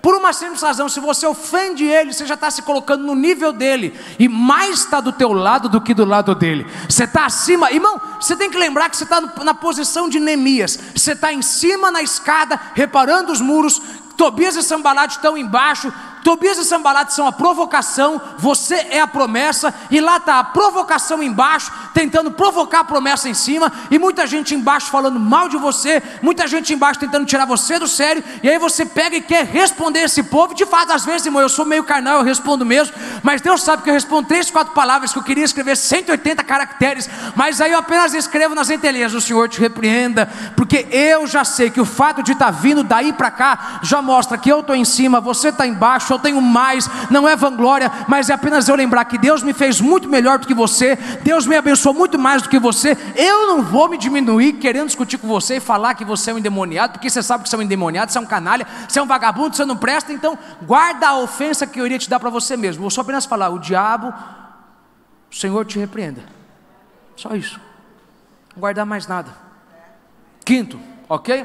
Por uma simples razão: se você ofende ele, você já está se colocando no nível dele, e mais está do teu lado do que do lado dele. Você está acima, irmão. Você tem que lembrar que você está na posição de Neemias. Você está em cima na escada, reparando os muros. Tobias e Sanbalate estão embaixo. Tobias e Sanbalate são a provocação, você é a promessa, e lá está a provocação embaixo, tentando provocar a promessa em cima, e muita gente embaixo falando mal de você, muita gente embaixo tentando tirar você do sério, e aí você pega e quer responder esse povo. De fato, às vezes, irmão, eu sou meio carnal, eu respondo mesmo, mas Deus sabe que eu respondo 3, 4 palavras, que eu queria escrever 180 caracteres, mas aí eu apenas escrevo nas entrelinhas: o Senhor te repreenda, porque eu já sei que o fato de estar vindo daí para cá, já mostra que eu estou em cima, você está embaixo, eu tenho mais. Não é vanglória, mas é apenas eu lembrar que Deus me fez muito melhor do que você, Deus me abençoou muito mais do que você. Eu não vou me diminuir querendo discutir com você e falar que você é um endemoniado, porque você sabe que você é um endemoniado, você é um canalha, você é um vagabundo, você não presta. Então guarda a ofensa que eu iria te dar para você mesmo. Vou só apenas falar: o diabo, o Senhor te repreenda. Só isso, não guardar mais nada. Quinto, ok?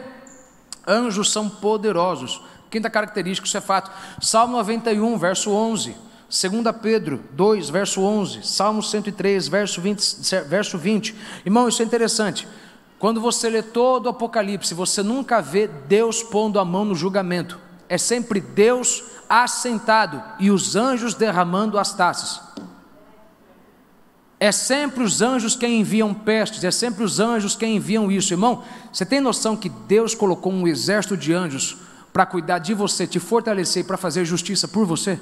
Anjos são poderosos. Quinta característica, isso é fato. Salmo 91, verso 11. 2 Pedro 2, verso 11. Salmo 103, verso 20. Irmão, isso é interessante. Quando você lê todo o Apocalipse, você nunca vê Deus pondo a mão no julgamento. É sempre Deus assentado e os anjos derramando as taças. É sempre os anjos quem enviam pestes, é sempre os anjos quem enviam isso. Irmão, você tem noção que Deus colocou um exército de anjos para cuidar de você, te fortalecer, para fazer justiça por você?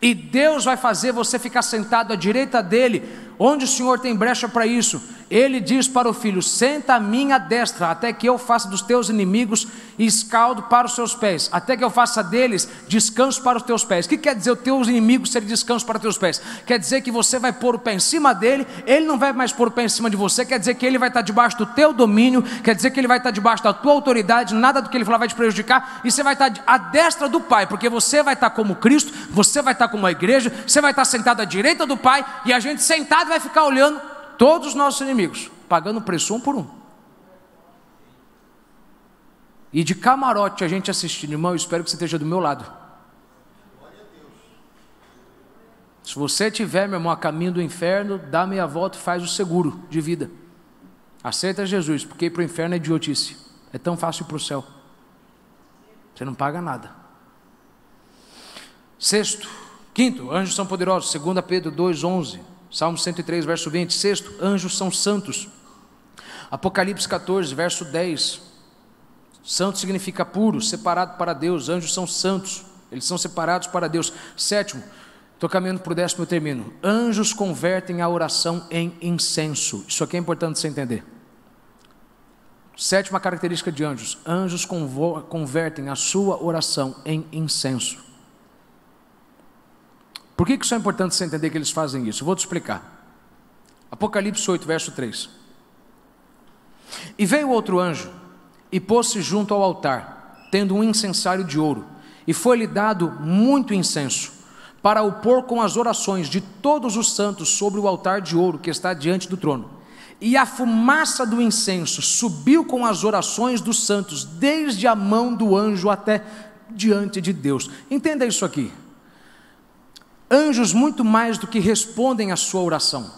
E Deus vai fazer você ficar sentado à direita dele, onde o Senhor tem brecha para isso. Ele diz para o filho: senta à minha destra, até que eu faça dos teus inimigos escaldo para os seus pés, até que eu faça deles descanso para os teus pés. O que quer dizer os teus inimigos serem descanso para os teus pés? Quer dizer que você vai pôr o pé em cima dele, ele não vai mais pôr o pé em cima de você. Quer dizer que ele vai estar debaixo do teu domínio, quer dizer que ele vai estar debaixo da tua autoridade, nada do que ele falar vai te prejudicar, e você vai estar à destra do Pai, porque você vai estar como Cristo, você vai estar como a igreja, você vai estar sentado à direita do Pai, e a gente sentado vai ficar olhando todos os nossos inimigos, pagando preço um por um. E de camarote a gente assistindo. Irmão, eu espero que você esteja do meu lado. Se você estiver, meu irmão, a caminho do inferno, dá meia volta e faz o seguro de vida. Aceita Jesus, porque ir para o inferno é idiotice. É tão fácil ir para o céu. Você não paga nada. Quinto, anjos são poderosos. 2 Pedro 2, 11. Salmo 103, verso 20. Sexto, anjos são santos. Apocalipse 14, verso 10. Santo significa puro, separado para Deus. Anjos são santos, eles são separados para Deus. Sétimo, estou caminhando para o 10º, eu termino. Anjos convertem a oração em incenso. Isso aqui é importante você entender. Sétima característica de anjos: anjos convertem a sua oração em incenso. Por que isso é importante você entender que eles fazem isso? Eu vou te explicar. Apocalipse 8, verso 3. E veio outro anjo e pôs-se junto ao altar, tendo um incensário de ouro, e foi-lhe dado muito incenso, para o pôr com as orações de todos os santos sobre o altar de ouro que está diante do trono. E a fumaça do incenso subiu com as orações dos santos, desde a mão do anjo até diante de Deus. Entenda isso aqui. Anjos, muito mais do que respondem à sua oração,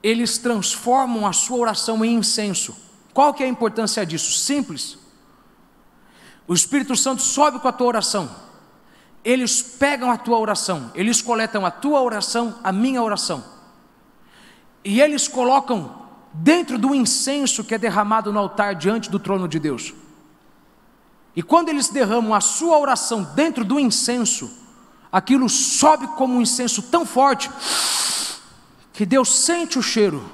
eles transformam a sua oração em incenso. Qual que é a importância disso? Simples. O Espírito Santo sobe com a tua oração, eles pegam a tua oração, eles coletam a tua oração, a minha oração, e eles colocam dentro do incenso que é derramado no altar diante do trono de Deus. E quando eles derramam a sua oração dentro do incenso, aquilo sobe como um incenso tão forte que Deus sente o cheiro,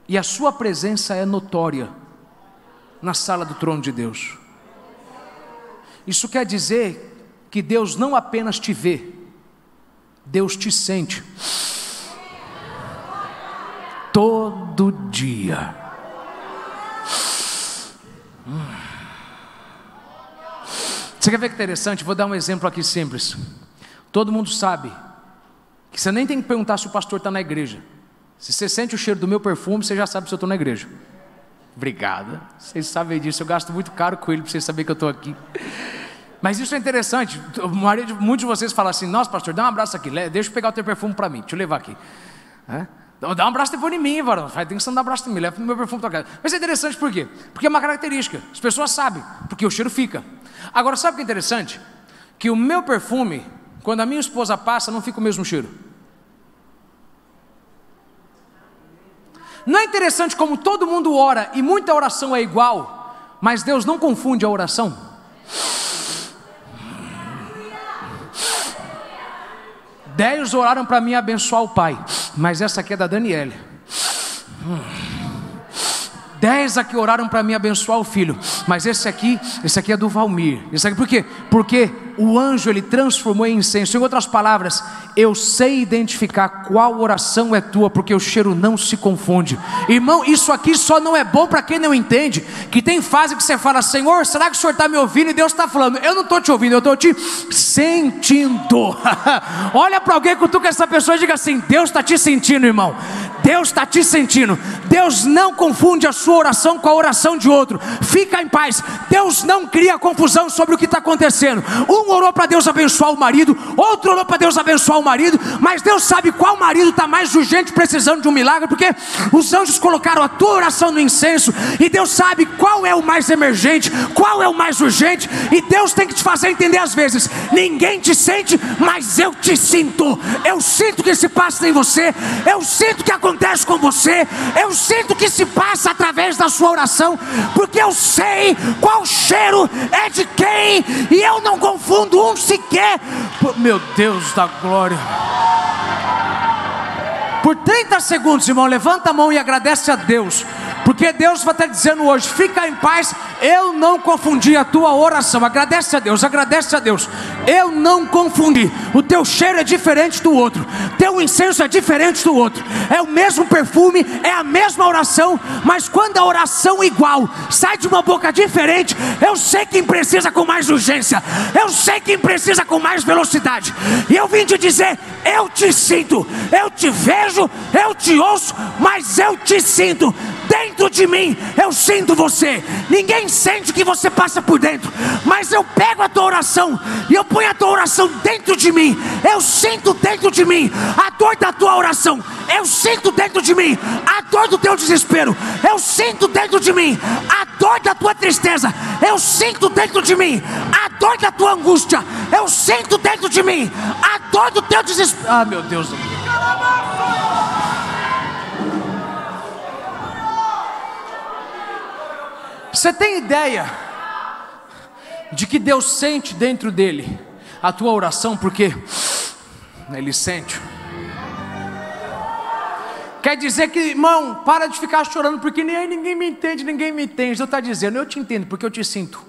e a sua presença é notória na sala do trono de Deus. Isso quer dizer que Deus não apenas te vê, Deus te sente todo dia. Você quer ver que interessante? Vou dar um exemplo aqui simples. Todo mundo sabe que você nem tem que perguntar se o pastor está na igreja. Se você sente o cheiro do meu perfume, você já sabe se eu estou na igreja. Obrigado, vocês sabem disso. Eu gasto muito caro com ele para vocês saberem que eu estou aqui. Mas isso é interessante. Muitos de vocês falam assim: nossa, pastor, dá um abraço aqui, deixa eu pegar o teu perfume para mim, deixa eu levar aqui. Dá um abraço depois em mim, varão. Tem que dar um abraço em mim, leva o meu perfume para casa. Mas é interessante por quê? Porque é uma característica, as pessoas sabem, porque o cheiro fica. Agora, sabe o que é interessante? Que o meu perfume, quando a minha esposa passa, não fica o mesmo cheiro. Não é interessante como todo mundo ora e muita oração é igual, mas Deus não confunde a oração? 10 oraram para mim abençoar o pai, mas essa aqui é da Daniele. 10 aqui oraram para mim abençoar o filho, mas esse aqui é do Valmir. Esse aqui, por quê? Porque o anjo ele transformou em incenso. Em outras palavras, eu sei identificar qual oração é tua, porque o cheiro não se confunde. Irmão, isso aqui só não é bom para quem não entende. Que tem fase que você fala: Senhor, será que o Senhor está me ouvindo? E Deus está falando: eu não estou te ouvindo, eu estou te sentindo. Olha para alguém, cutuca essa pessoa e diga assim: Deus está te sentindo, irmão. Deus está te sentindo. Deus não confunde a sua oração com a oração de outro. Fica em paz. Deus não cria confusão sobre o que está acontecendo. Um orou para Deus abençoar o marido, outro orou para Deus abençoar o marido, mas Deus sabe qual marido está mais urgente, precisando de um milagre, porque os anjos colocaram a tua oração no incenso, e Deus sabe qual é o mais emergente, qual é o mais urgente, e Deus tem que te fazer entender às vezes: ninguém te sente, mas eu te sinto. Eu sinto que se passa em você, eu sinto que acontece com você, eu sinto que se passa através da sua oração, porque eu sei qual cheiro é de quem, e eu não confundo um sequer. Meu Deus da glória. Por 30 segundos, irmão, levanta a mão e agradece a Deus, porque Deus vai estar dizendo hoje: fica em paz, eu não confundi a tua oração. Agradece a Deus, agradece a Deus. Eu não confundi. O teu cheiro é diferente do outro, teu incenso é diferente do outro, é o mesmo perfume, é a mesma oração, mas quando a oração igual sai de uma boca diferente, eu sei quem precisa com mais urgência, eu sei quem precisa com mais velocidade. E eu vim te dizer: eu te sinto, eu te vejo, eu te ouço, mas eu te sinto. Dentro de mim eu sinto você. Ninguém sente o que você passa por dentro, mas eu pego a tua oração e eu ponho a tua oração dentro de mim. Eu sinto dentro de mim a dor da tua oração, eu sinto dentro de mim a dor do teu desespero, eu sinto dentro de mim a dor da tua tristeza, eu sinto dentro de mim a dor da tua angústia, eu sinto dentro de mim a dor do teu desespero. Ah, meu Deus. Você tem ideia de que Deus sente dentro dele a tua oração, porque Ele sente? Quer dizer que, irmão, para de ficar chorando porque ninguém me entende, ninguém me entende. Deus está dizendo: eu te entendo porque eu te sinto.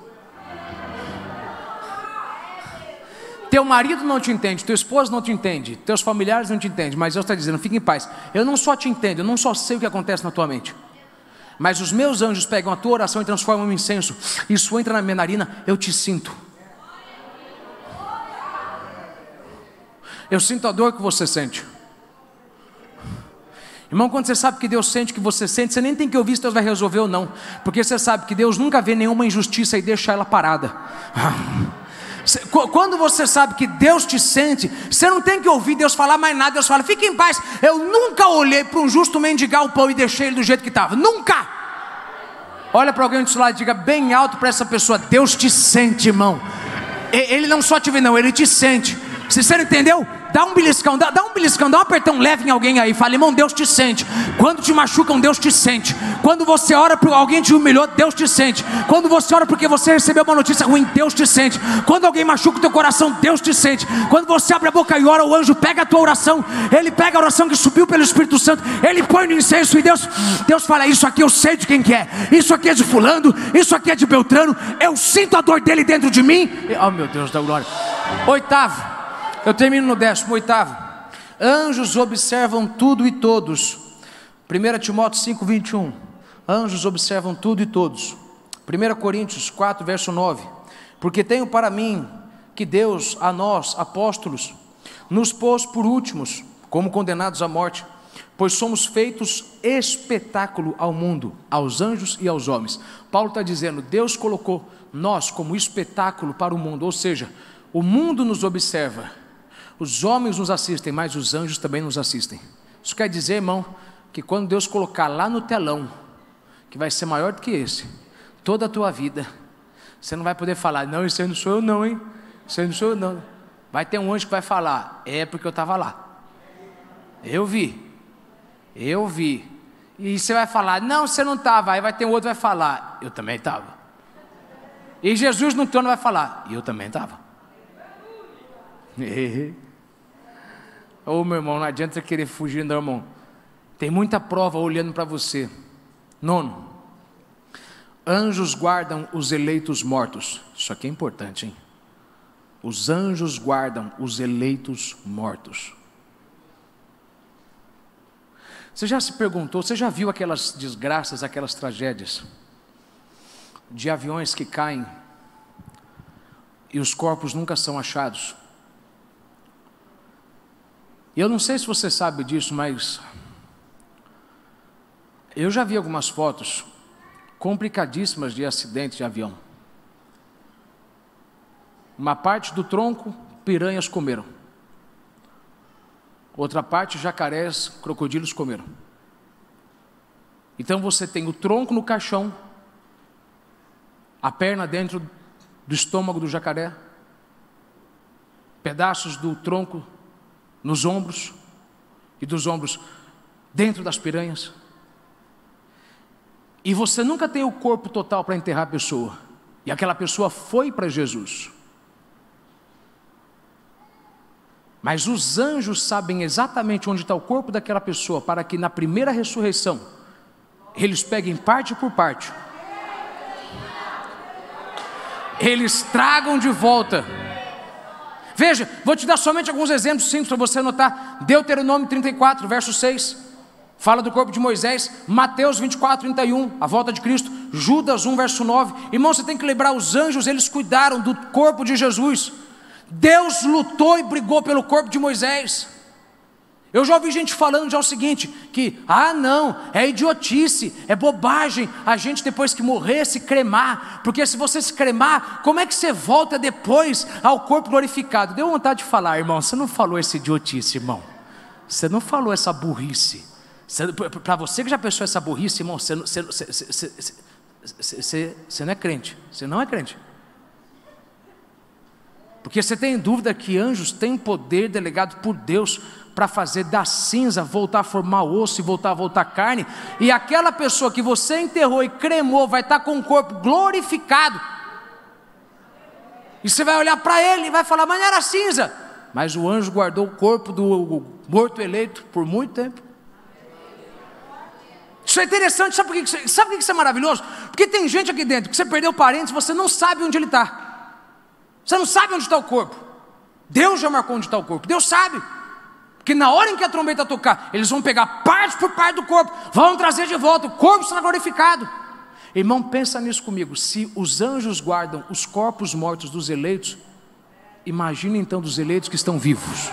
Teu marido não te entende, tua esposa não te entende, teus familiares não te entendem, mas Deus está dizendo: fique em paz, eu não só te entendo, eu não só sei o que acontece na tua mente, mas os meus anjos pegam a tua oração e transformam em incenso. Isso entra na minha narina, eu te sinto. Eu sinto a dor que você sente. Irmão, quando você sabe que Deus sente o que você sente, você nem tem que ouvir se Deus vai resolver ou não, porque você sabe que Deus nunca vê nenhuma injustiça e deixa ela parada. Quando você sabe que Deus te sente, você não tem que ouvir Deus falar mais nada. Deus fala: fique em paz, eu nunca olhei para um justo mendigar o pão e deixei ele do jeito que estava, nunca. Olha para alguém do seu lado e diga bem alto para essa pessoa: Deus te sente, irmão. Ele não só te vê não, Ele te sente. Você entendeu? Dá um beliscão, dá um beliscão, dá um apertão leve em alguém aí. Fala, irmão, Deus te sente. Quando te machucam, Deus te sente. Quando você ora por alguém te humilhou, Deus te sente. Quando você ora porque você recebeu uma notícia ruim, Deus te sente. Quando alguém machuca o teu coração, Deus te sente. Quando você abre a boca e ora, o anjo pega a tua oração. Ele pega a oração que subiu pelo Espírito Santo, ele põe no incenso e Deus fala, isso aqui eu sei de quem que é. Isso aqui é de fulano, isso aqui é de Beltrano. Eu sinto a dor dele dentro de mim. Oh meu Deus da glória. Oitavo, eu termino no 18º. Anjos observam tudo e todos. 1 Timóteo 5:21. Anjos observam tudo e todos. 1 Coríntios 4, verso 9. Porque tenho para mim que Deus a nós, apóstolos, nos pôs por últimos, como condenados à morte, pois somos feitos espetáculo ao mundo, aos anjos e aos homens. Paulo está dizendo, Deus colocou nós como espetáculo para o mundo, ou seja, o mundo nos observa, os homens nos assistem, mas os anjos também nos assistem. Isso quer dizer, irmão, que quando Deus colocar lá no telão, que vai ser maior do que esse, toda a tua vida, você não vai poder falar, não, isso aí não sou eu não, hein? Isso aí não sou eu não. Vai ter um anjo que vai falar, é porque eu estava lá. Eu vi. E você vai falar, não, você não estava. Aí vai ter um outro que vai falar, eu também estava. E Jesus no trono vai falar, eu também estava. Ô meu irmão, não adianta você querer fugir não, irmão. Tem muita prova olhando para você. 9. Anjos guardam os eleitos mortos. Isso aqui é importante, hein? Os anjos guardam os eleitos mortos. Você já se perguntou, você já viu aquelas desgraças, aquelas tragédias de aviões que caem e os corpos nunca são achados? E eu não sei se você sabe disso, mas eu já vi algumas fotos complicadíssimas de acidentes de avião. Uma parte do tronco, piranhas comeram. Outra parte, jacarés, crocodilos comeram. Então você tem o tronco no caixão, a perna dentro do estômago do jacaré, pedaços do tronco nos ombros, e dos ombros dentro das piranhas. E você nunca tem o corpo total para enterrar a pessoa. E aquela pessoa foi para Jesus. Mas os anjos sabem exatamente onde está o corpo daquela pessoa, para que na primeira ressurreição, eles peguem parte por parte, eles tragam de volta. Veja, vou te dar somente alguns exemplos simples para você anotar. Deuteronômio 34, verso 6, fala do corpo de Moisés. Mateus 24, 31, a volta de Cristo. Judas 1, verso 9. Irmão, você tem que lembrar, os anjos, eles cuidaram do corpo de Jesus. Deus lutou e brigou pelo corpo de Moisés. Eu já ouvi gente falando já o seguinte, que, não, é idiotice, é bobagem, a gente depois que morrer se cremar, porque se você se cremar, como é que você volta depois ao corpo glorificado? Deu vontade de falar, irmão, você não falou essa idiotice, irmão, você não falou essa burrice, para você que já pensou essa burrice, irmão, você não é crente, você não é crente. Porque você tem dúvida que anjos têm poder delegado por Deus para fazer da cinza voltar a formar osso e voltar a voltar carne, e aquela pessoa que você enterrou e cremou vai estar com o corpo glorificado, e você vai olhar para ele e vai falar, mas não era cinza, mas o anjo guardou o corpo do morto eleito por muito tempo. Isso é interessante, sabe por que isso é maravilhoso? Porque tem gente aqui dentro que você perdeu parentes, você não sabe onde ele está. Você não sabe onde está o corpo. Deus já marcou onde está o corpo. Deus sabe. Porque na hora em que a trombeta tocar, eles vão pegar parte por parte do corpo, vão trazer de volta, o corpo será glorificado. Irmão, pensa nisso comigo. Se os anjos guardam os corpos mortos dos eleitos, imagina então dos eleitos que estão vivos.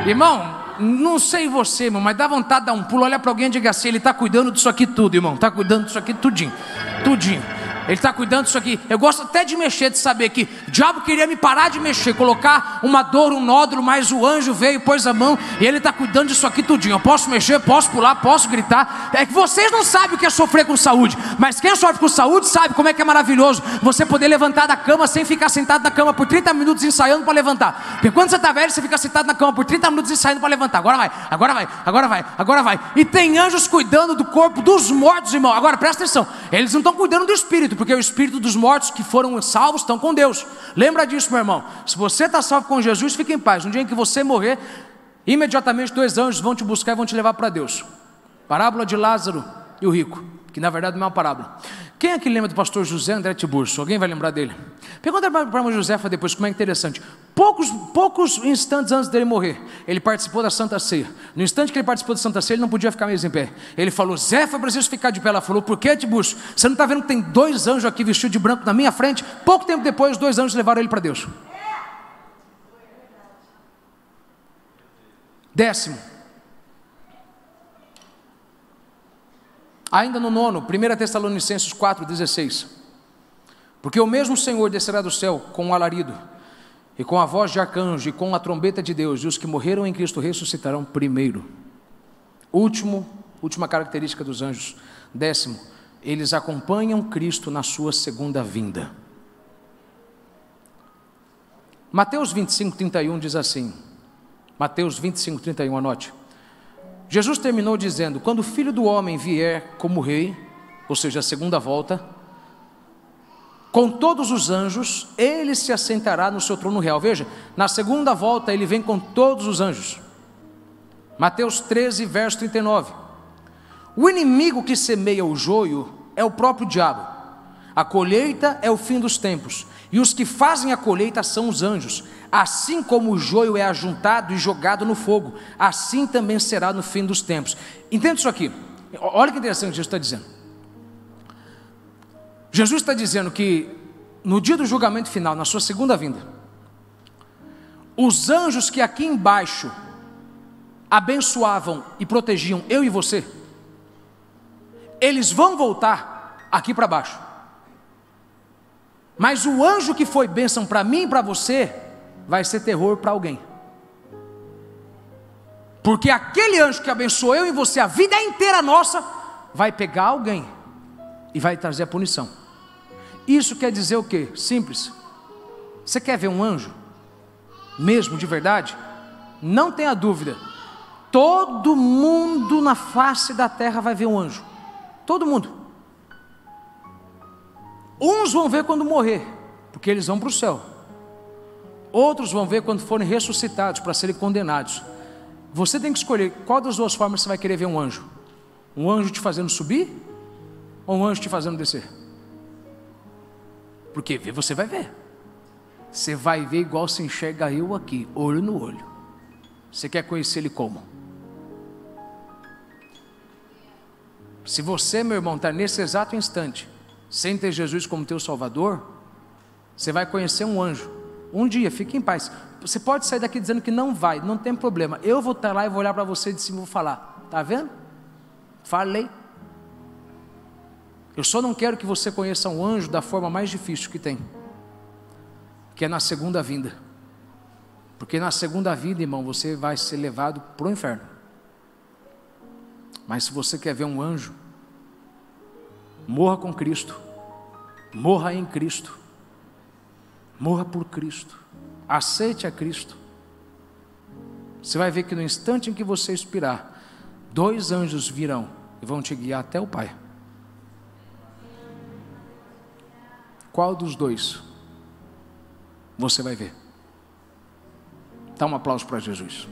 Irmão, não sei você, irmão, mas dá vontade de dar um pulo, olha para alguém e diga assim, ele está cuidando disso aqui tudo, irmão, está cuidando disso aqui tudinho, tudinho. Ele está cuidando disso aqui. Eu gosto até de mexer, de saber que o diabo queria me parar de mexer, colocar uma dor, um nódulo, mas o anjo veio, pôs a mão, e ele está cuidando disso aqui tudinho. Eu posso mexer, posso pular, posso gritar. É que vocês não sabem o que é sofrer com saúde, mas quem sofre com saúde sabe como é que é maravilhoso você poder levantar da cama sem ficar sentado na cama por 30 minutos ensaiando para levantar. Porque quando você está velho, você fica sentado na cama por 30 minutos ensaiando para levantar. Agora vai, agora vai, agora vai, agora vai. E tem anjos cuidando do corpo dos mortos, irmão. Agora presta atenção, eles não estão cuidando do espírito, porque o espírito dos mortos que foram salvos estão com Deus. Lembra disso, meu irmão. Se você está salvo com Jesus, fique em paz. No dia em que você morrer, imediatamente 2 anjos vão te buscar e vão te levar para Deus. Parábola de Lázaro e o rico, que na verdade não é uma parábola. Quem aqui lembra do pastor José André Tiburcio? Alguém vai lembrar dele? Pergunta para o irmão Josefa depois, como é interessante. Poucos instantes antes dele morrer, ele participou da Santa Ceia. No instante que ele participou da Santa Ceia, ele não podia ficar mesmo em pé. Ele falou: Zefa, eu preciso ficar de pé. Ela falou: por que, Tiburcio? Você não está vendo que tem 2 anjos aqui vestidos de branco na minha frente? Pouco tempo depois, 2 anjos levaram ele para Deus. 10º, ainda no 9º, 1 Tessalonicenses 4,16. Porque o mesmo Senhor descerá do céu com um alarido, e com a voz de arcanjo, e com a trombeta de Deus, e os que morreram em Cristo ressuscitarão primeiro. Última característica dos anjos. 10º, eles acompanham Cristo na sua segunda vinda. Mateus 25:31 diz assim, Mateus 25:31, anote. Jesus terminou dizendo: quando o Filho do Homem vier como rei, ou seja, a segunda volta, com todos os anjos, ele se assentará no seu trono real. Veja, na segunda volta ele vem com todos os anjos. Mateus 13, verso 39. O inimigo que semeia o joio é o próprio diabo. A colheita é o fim dos tempos, e os que fazem a colheita são os anjos. Assim como o joio é ajuntado e jogado no fogo, assim também será no fim dos tempos. Entende isso aqui? Olha que interessante o que Jesus está dizendo. Jesus está dizendo que no dia do julgamento final, na sua segunda vinda, os anjos que aqui embaixo abençoavam e protegiam eu e você, eles vão voltar aqui para baixo. Mas o anjo que foi bênção para mim e para você vai ser terror para alguém. Porque aquele anjo que abençoou eu e você a vida inteira nossa, vai pegar alguém e vai trazer a punição. Isso quer dizer o quê? Simples. Você quer ver um anjo? Mesmo de verdade? Não tenha dúvida. Todo mundo na face da terra vai ver um anjo. Todo mundo. Uns vão ver quando morrer, porque eles vão para o céu. Outros vão ver quando forem ressuscitados para serem condenados. Você tem que escolher qual das 2 formas você vai querer ver um anjo. Um anjo te fazendo subir, ou um anjo te fazendo descer? Porque ver você vai ver. Você vai ver igual se enxerga eu aqui, olho no olho. Você quer conhecer ele como? Se você, meu irmão, está nesse exato instante sem ter Jesus como teu Salvador, você vai conhecer um anjo. Um dia, fique em paz. Você pode sair daqui dizendo que não vai, não tem problema. Eu vou estar lá e vou olhar para você de cima e vou falar: está vendo? Falei. Eu só não quero que você conheça um anjo da forma mais difícil que tem, que é na segunda vinda. Porque na segunda vinda, irmão, você vai ser levado para o inferno. Mas se você quer ver um anjo, morra com Cristo, morra em Cristo, morra por Cristo, aceite a Cristo. Você vai ver que no instante em que você expirar, 2 anjos virão e vão te guiar até o Pai. Qual dos 2 você vai ver? Dá um aplauso para Jesus.